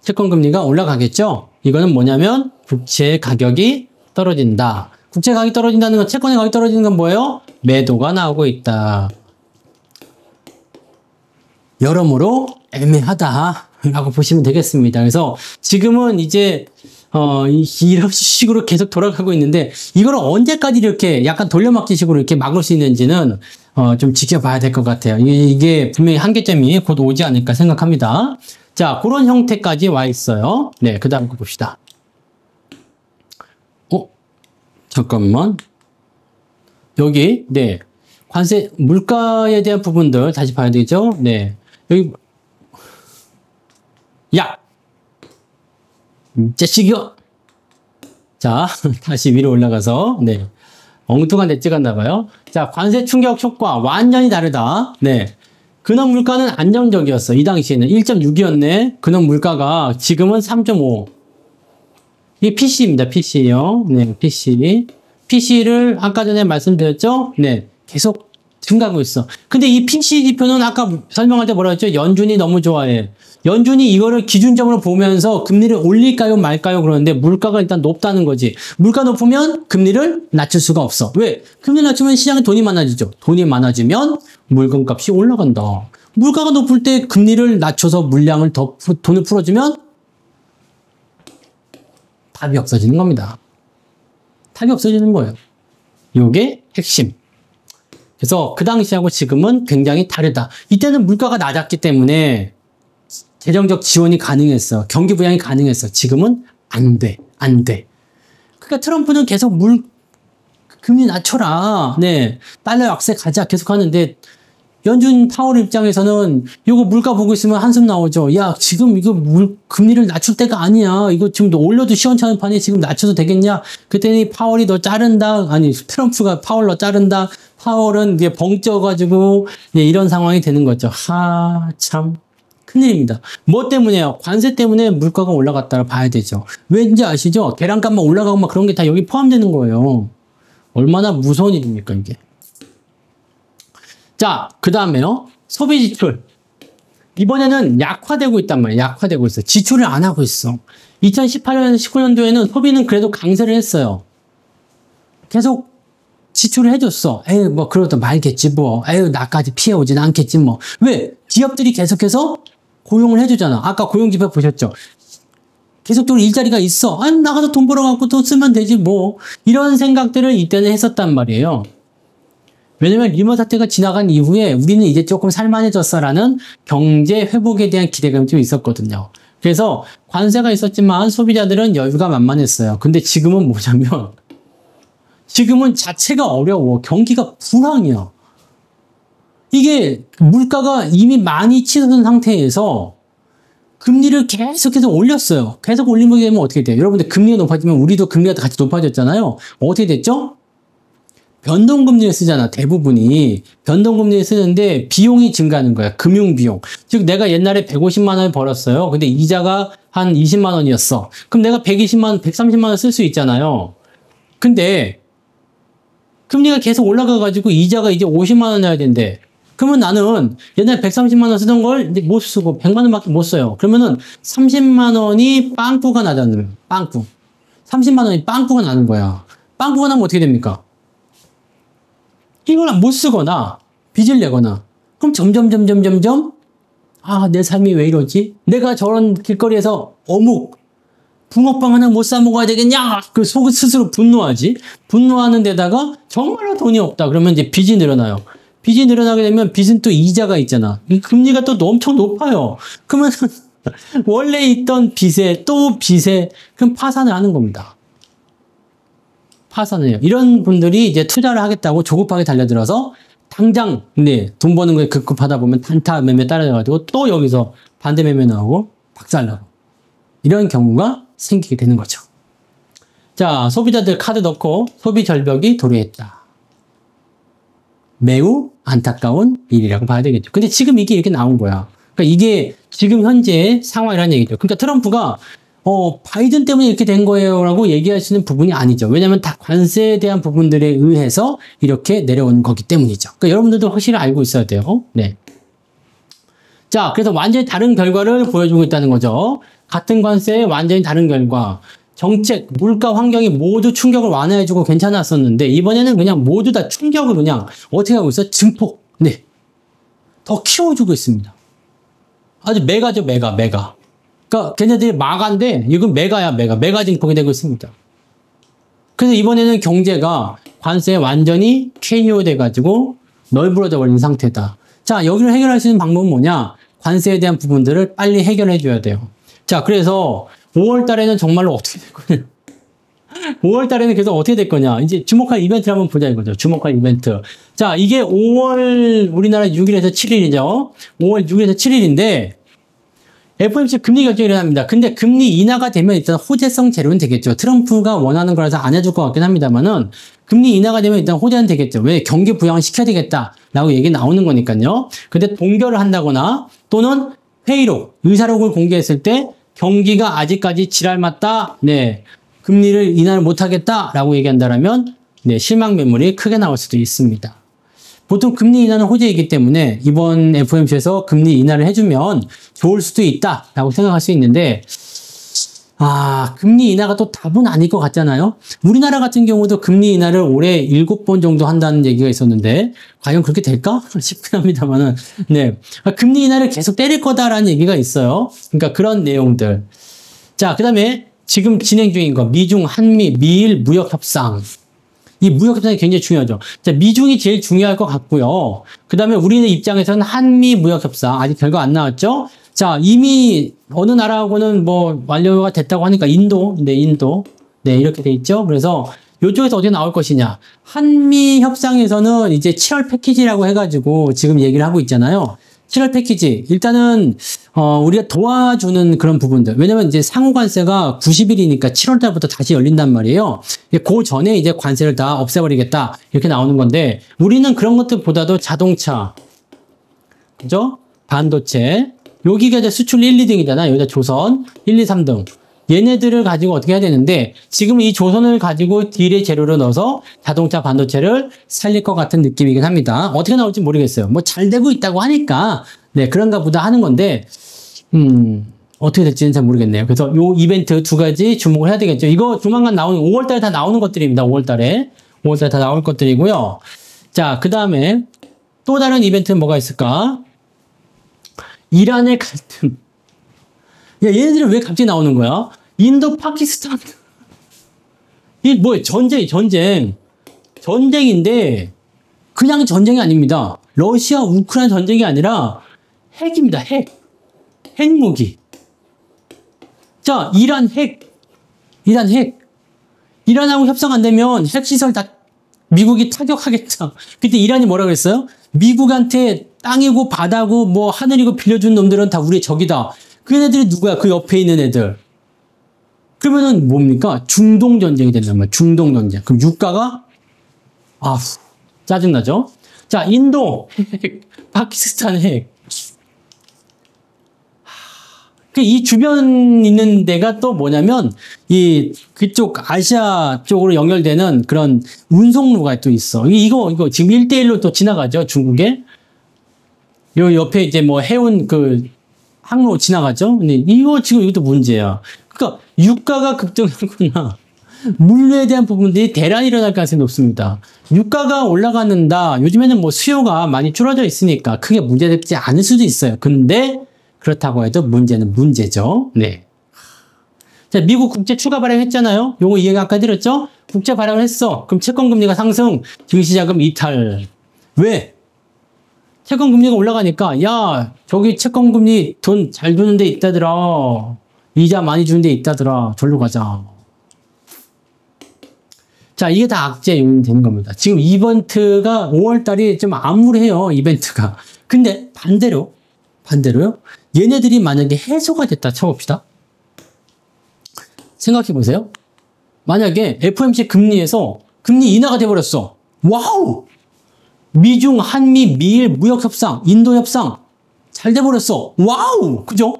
채권 금리가 올라가겠죠? 이거는 뭐냐면 국채 가격이 떨어진다. 국채 가격이 떨어진다는 건 채권의 가격이 떨어지는 건 뭐예요? 매도가 나오고 있다. 여러모로 애매하다라고 보시면 되겠습니다. 그래서 지금은 이제 이런 식으로 계속 돌아가고 있는데 이걸 언제까지 이렇게 약간 돌려막기 식으로 이렇게 막을 수 있는지는 좀 지켜봐야 될 것 같아요. 이게 분명히 한계점이 곧 오지 않을까 생각합니다. 자, 그런 형태까지 와 있어요. 네, 그 다음 거 봅시다. 잠깐만. 여기, 네. 관세, 물가에 대한 부분들 다시 봐야 되죠? 네. 여기, 야! 자식이요! 자, 다시 위로 올라가서, 네. 엉뚱한 데 찍었나봐요. 자, 관세 충격 효과 완전히 다르다. 네. 근원 물가는 안정적이었어. 이 당시에는 1.6이었네. 근원 물가가 지금은 3.5. 이게 PC입니다. PC요. 네, PC. PC를 아까 전에 말씀드렸죠? 네, 계속 증가하고 있어. 근데 이 PC 지표는 아까 설명할 때 뭐라 했죠? 연준이 너무 좋아해. 연준이 이거를 기준점으로 보면서 금리를 올릴까요 말까요 그러는데 물가가 일단 높다는 거지. 물가 높으면 금리를 낮출 수가 없어. 왜? 금리 낮추면 시장에 돈이 많아지죠. 돈이 많아지면 물건값이 올라간다. 물가가 높을 때 금리를 낮춰서 물량을 더 돈을 풀어주면 답이 없어지는 겁니다. 답이 없어지는 거예요. 요게 핵심. 그래서 그 당시하고 지금은 굉장히 다르다. 이때는 물가가 낮았기 때문에 재정적 지원이 가능했어. 경기 부양이 가능했어. 지금은 안 돼. 안 돼. 그러니까 트럼프는 계속 금리 낮춰라. 네. 달러 약세 가자. 계속 하는데, 연준 파월 입장에서는 이거 물가 보고 있으면 한숨 나오죠. 야, 지금 이거 금리를 낮출 때가 아니야. 이거 지금 올려도 시원찮은 판에 지금 낮춰도 되겠냐? 그랬더니 파월이 너 자른다. 아니, 트럼프가 파월 너 자른다. 파월은 이게 벙쪄가지고, 네, 이런 상황이 되는 거죠. 참. 큰일입니다. 뭐 때문에요? 관세 때문에 물가가 올라갔다고 봐야 되죠. 왠지 아시죠? 계란값만 올라가고 막 그런 게 다 여기 포함되는 거예요. 얼마나 무서운 일입니까, 이게. 자, 그 다음에요. 소비 지출. 이번에는 약화되고 있단 말이에요. 약화되고 있어. 지출을 안 하고 있어. 2018년, 19년도에는 소비는 그래도 강세를 했어요. 계속 지출을 해줬어. 에휴, 뭐, 그러다 말겠지, 뭐. 에휴, 나까지 피해오진 않겠지, 뭐. 왜? 기업들이 계속해서 고용을 해주잖아. 아까 고용지표 보셨죠? 계속적으로 일자리가 있어. 아니, 나가서 돈 벌어갖고 돈 쓰면 되지, 뭐. 이런 생각들을 이때는 했었단 말이에요. 왜냐면 리먼 사태가 지나간 이후에 우리는 이제 조금 살만해졌어라는 경제 회복에 대한 기대감이 좀 있었거든요. 그래서 관세가 있었지만 소비자들은 여유가 만만했어요. 근데 지금은 뭐냐면 지금은 자체가 어려워. 경기가 불황이야. 이게 물가가 이미 많이 치솟은 상태에서 금리를 계속해서 올렸어요. 계속 올리게 되면 어떻게 돼요? 여러분들 금리가 높아지면 우리도 금리가 같이 높아졌잖아요. 어떻게 됐죠? 변동금리를 쓰잖아, 대부분이. 변동금리를 쓰는데 비용이 증가하는 거야. 금융비용. 즉, 내가 옛날에 150만 원을 벌었어요. 근데 이자가 한 20만 원이었어. 그럼 내가 120만 원, 130만 원 쓸 수 있잖아요. 근데 금리가 계속 올라가가지고 이자가 이제 50만 원 내야 된대. 그러면 나는 옛날에 130만 원 쓰던 걸 이제 못 쓰고 100만 원밖에 못 써요. 그러면은 30만 원이 빵꾸가 나잖아요. 빵꾸. 30만 원이 빵꾸가 나는 거야. 빵꾸가 나면 어떻게 됩니까? 이걸 못 쓰거나 빚을 내거나 그럼 점점 내 삶이 왜 이러지? 내가 저런 길거리에서 어묵 붕어빵 하나 못 사 먹어야 되겠냐? 그 속 스스로 분노하지. 분노하는 데다가 정말로 돈이 없다. 그러면 이제 빚이 늘어나요. 빚이 늘어나게 되면 빚은 또 이자가 있잖아. 금리가 또 엄청 높아요. 그러면 원래 있던 빚에 또 빚에 그럼 파산을 하는 겁니다. 파산해요. 이런 분들이 이제 투자를 하겠다고 조급하게 달려들어서 당장 돈 버는 거에 급급하다 보면 단타 매매 따라져가지고 또 여기서 반대 매매 나오고 박살나고 이런 경우가 생기게 되는 거죠. 자, 소비자들 카드 넣고 소비 절벽이 도래했다. 매우 안타까운 일이라고 봐야 되겠죠. 근데 지금 이게 이렇게 나온 거야. 그러니까 이게 지금 현재의 상황이라는 얘기죠. 그러니까 트럼프가 바이든 때문에 이렇게 된 거예요 라고 얘기하시는 부분이 아니죠. 왜냐하면 다 관세에 대한 부분들에 의해서 이렇게 내려오는 거기 때문이죠. 그러니까 여러분들도 확실히 알고 있어야 돼요. 네. 자, 그래서 완전히 다른 결과를 보여주고 있다는 거죠. 같은 관세에 완전히 다른 결과. 정책, 물가 환경이 모두 충격을 완화해주고 괜찮았었는데 이번에는 그냥 모두 다 충격을 그냥 어떻게 하고 있어? 증폭. 네. 더 키워주고 있습니다. 아주 메가죠, 메가. 그러니까 걔네들이 마가인데 이건 메가야, 메가 증폭이 되고 있습니다. 그래서 이번에는 경제가 관세에 완전히 KO 돼가지고 널브러져 버린 상태다. 자, 여기를 해결할 수 있는 방법은 뭐냐? 관세에 대한 부분들을 빨리 해결해 줘야 돼요. 자, 그래서 5월 달에는 정말로 어떻게 될 거냐? 5월 달에는 계속 어떻게 될 거냐? 이제 주목할 이벤트를 한번 보자 이거죠. 주목할 이벤트. 자, 이게 5월 우리나라 6일에서 7일이죠. 5월 6일에서 7일인데 FOMC 금리 결정이 일어납니다. 근데 금리 인하가 되면 일단 호재성 재료는 되겠죠. 트럼프가 원하는 거라서 안 해줄 것 같긴 합니다만은 금리 인하가 되면 일단 호재는 되겠죠. 왜? 경기 부양을 시켜야 되겠다라고 얘기 나오는 거니까요. 근데 동결을 한다거나 또는 회의록, 의사록을 공개했을 때 경기가 아직까지 지랄 맞다. 네. 금리를 인하를 못 하겠다라고 얘기한다라면 네, 실망 매물이 크게 나올 수도 있습니다. 보통 금리 인하는 호재이기 때문에 이번 FOMC에서 금리 인하를 해주면 좋을 수도 있다라고 생각할 수 있는데 금리 인하가 또 답은 아닐 것 같잖아요. 우리나라 같은 경우도 금리 인하를 올해 7번 정도 한다는 얘기가 있었는데 과연 그렇게 될까 싶긴 합니다만은 네, 금리 인하를 계속 때릴 거다라는 얘기가 있어요. 그러니까 그런 내용들. 자, 그다음에 지금 진행 중인 거 미중, 한미, 미일 무역 협상. 이 무역 협상이 굉장히 중요하죠. 자, 미중이 제일 중요할 것 같고요. 그 다음에 우리는 입장에서는 한미 무역 협상 아직 결과 안 나왔죠. 자, 이미 어느 나라하고는 뭐 완료가 됐다고 하니까 인도. 네, 이렇게 돼 있죠. 그래서 이쪽에서 어떻게 나올 것이냐. 한미 협상에서는 이제 7월 패키지라고 해가지고 지금 얘기를 하고 있잖아요. 7월 패키지. 일단은, 우리가 도와주는 그런 부분들. 왜냐면 이제 상호관세가 90일이니까 7월 달부터 다시 열린단 말이에요. 그 전에 이제 관세를 다 없애버리겠다. 이렇게 나오는 건데, 우리는 그런 것들보다도 자동차, 그죠? 반도체. 여기가 이제 수출 1, 2등이잖아. 여기다 조선 1, 2, 3등. 얘네들을 가지고 어떻게 해야 되는데 지금 이 조선을 가지고 딜의 재료로 넣어서 자동차 반도체를 살릴 것 같은 느낌이긴 합니다. 어떻게 나올지 모르겠어요. 뭐 잘 되고 있다고 하니까 네 그런가 보다 하는 건데 어떻게 될지는 잘 모르겠네요. 그래서 요 이벤트 두 가지 주목을 해야 되겠죠. 이거 조만간 나오는 5월달에 다 나오는 것들입니다. 5월달에 다 나올 것들이고요. 자, 그 다음에 또 다른 이벤트는 뭐가 있을까? 이란의 갈등. 야, 얘네들은 왜 갑자기 나오는 거야? 인도, 파키스탄. 이게 뭐예요? 전쟁인데, 그냥 전쟁이 아닙니다. 러시아, 우크라이나 전쟁이 아니라 핵입니다, 핵. 핵무기. 자, 이란 핵. 이란하고 협상 안 되면 핵시설 다 미국이 타격하겠다. 그때 이란이 뭐라 그랬어요? 미국한테 땅이고 바다고 뭐 하늘이고 빌려준 놈들은 다 우리의 적이다. 그 애들이 누구야? 그 옆에 있는 애들. 그러면은 뭡니까? 중동전쟁이 된단 말이야. 중동전쟁. 그럼 유가가? 짜증나죠? 자, 인도 핵, 파키스탄 핵. 이 주변 있는 데가 또 뭐냐면, 그쪽 아시아 쪽으로 연결되는 그런 운송로가 또 있어. 이거 지금 1대1로 또 지나가죠, 중국에. 요 옆에 이제 뭐 해운 항로 지나가죠? 근데 이것도 문제야. 그러니까 유가가 급등하거나 물류에 대한 부분들이 대란이 일어날 가능성이 높습니다. 유가가 올라가는다. 요즘에는 뭐 수요가 많이 줄어져 있으니까 크게 문제되지 않을 수도 있어요. 근데 그렇다고 해도 문제는 문제죠. 네. 자, 미국 국채 추가 발행했잖아요. 요거 이야기 아까 드렸죠? 국채 발행을 했어. 그럼 채권금리가 상승, 증시자금 이탈. 왜? 채권금리가 올라가니까 야 저기 채권금리 돈 잘 주는 데 있다더라. 이자 많이 주는 데 있다더라. 절로 가자. 자, 이게 다 악재 요인이 되는 겁니다. 지금 이벤트가 5월달이 좀 암울해요. 이벤트가. 근데 반대로요. 얘네들이 만약에 해소가 됐다 쳐봅시다. 생각해보세요. 만약에 FOMC 금리에서 금리 인하가 돼버렸어. 와우! 미중, 한미, 미일 무역협상, 인도협상 잘 돼버렸어. 와우! 그죠?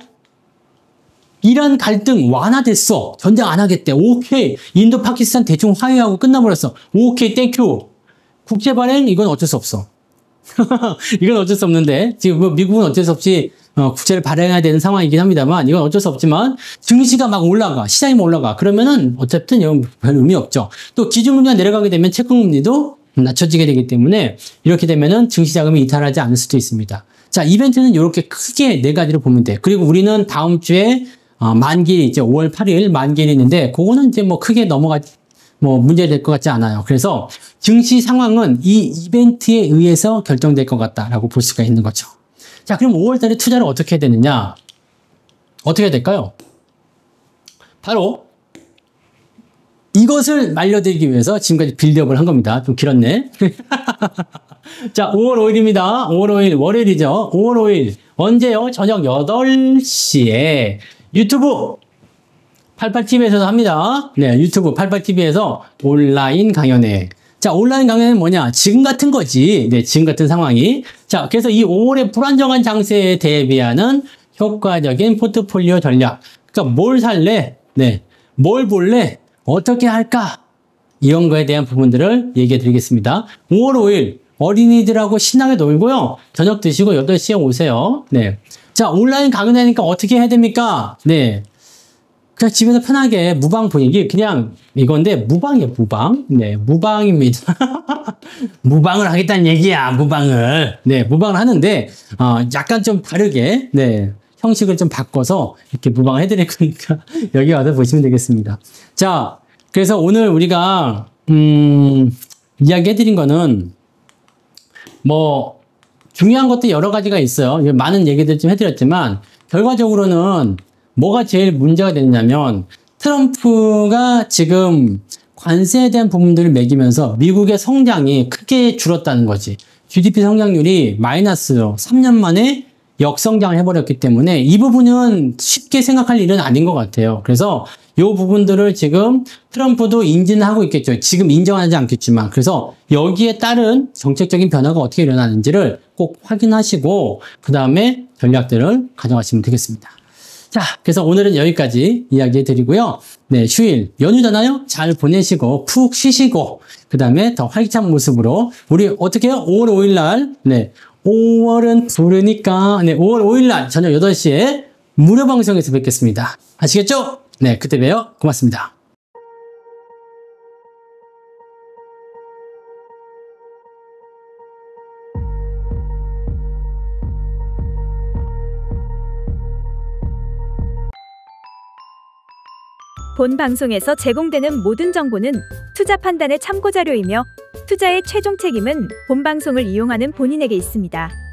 이란 갈등 완화됐어. 전쟁 안 하겠대. 오케이. 인도, 파키스탄 대충 화해하고 끝나버렸어. 오케이, 땡큐. 국제 발행 이건 어쩔 수 없어. 이건 어쩔 수 없는데 지금 뭐 미국은 어쩔 수 없이 국채를 발행해야 되는 상황이긴 합니다만 이건 어쩔 수 없지만 증시가 막 올라가. 시장이 막 올라가. 그러면은 어쨌든 이건 별 의미 없죠. 또 기준금리가 내려가게 되면 채권금리도 낮춰지게 되기 때문에 이렇게 되면은 증시자금이 이탈하지 않을 수도 있습니다. 자, 이벤트는 이렇게 크게 네 가지로 보면 돼. 그리고 우리는 다음 주에 만기일이 이제 5월 8일 만기일이 있는데 그거는 이제 뭐 크게 문제될 것 같지 않아요. 그래서 증시 상황은 이 이벤트에 의해서 결정될 것 같다라고 볼 수가 있는 거죠. 자, 그럼 5월 달에 투자를 어떻게 해야 되느냐? 어떻게 해야 될까요? 바로 이것을 말려드리기 위해서 지금까지 빌드업을 한 겁니다. 좀 길었네. 자, 5월 5일입니다. 5월 5일 월요일이죠. 5월 5일 언제요? 저녁 8시에 유튜브 88TV에서도 합니다. 네, 유튜브 88TV에서 온라인 강연회. 자, 온라인 강연은 뭐냐? 지금 같은 거지. 네, 지금 같은 상황이. 자, 그래서 이 5월의 불안정한 장세에 대비하는 효과적인 포트폴리오 전략. 그러니까 뭘 살래? 네, 뭘 볼래? 어떻게 할까? 이런 거에 대한 부분들을 얘기해 드리겠습니다. 5월 5일 어린이들하고 신나게 놀고요. 저녁 드시고 8시에 오세요. 네. 자, 온라인 강연하니까 어떻게 해야 됩니까? 네. 그냥 집에서 편하게 무방 분위기, 그냥 이건데, 무방이에요, 무방. 네, 무방입니다. 무방을 하겠다는 얘기야, 무방을. 네, 무방을 하는데, 약간 좀 다르게, 네, 형식을 좀 바꿔서 이렇게 무방을 해드릴 거니까, 여기 와서 보시면 되겠습니다. 자, 그래서 오늘 우리가, 이야기 해드린 거는, 중요한 것도 여러 가지가 있어요. 많은 얘기들 좀 해드렸지만, 결과적으로는 뭐가 제일 문제가 되냐면, 트럼프가 지금 관세에 대한 부분들을 매기면서 미국의 성장이 크게 줄었다는 거지. GDP 성장률이 마이너스로 3년 만에 역성장을 해버렸기 때문에 이 부분은 쉽게 생각할 일은 아닌 것 같아요. 그래서 이 부분들을 지금 트럼프도 인지는 하고 있겠죠. 지금 인정하지 않겠지만. 그래서 여기에 따른 정책적인 변화가 어떻게 일어나는지를 꼭 확인하시고 그 다음에 전략들을 가져가시면 되겠습니다. 자, 그래서 오늘은 여기까지 이야기해 드리고요. 네, 휴일 연휴잖아요. 잘 보내시고 푹 쉬시고 그 다음에 더 활기찬 모습으로 우리 어떻게 해요? 5월 5일 날 5월은 부르니까 5월 5일 날 저녁 8시에 무료 방송에서 뵙겠습니다. 아시겠죠? 네, 그때 봬요. 고맙습니다. 본 방송에서 제공되는 모든 정보는 투자 판단의 참고 자료이며 투자의 최종 책임은 본 방송을 이용하는 본인에게 있습니다.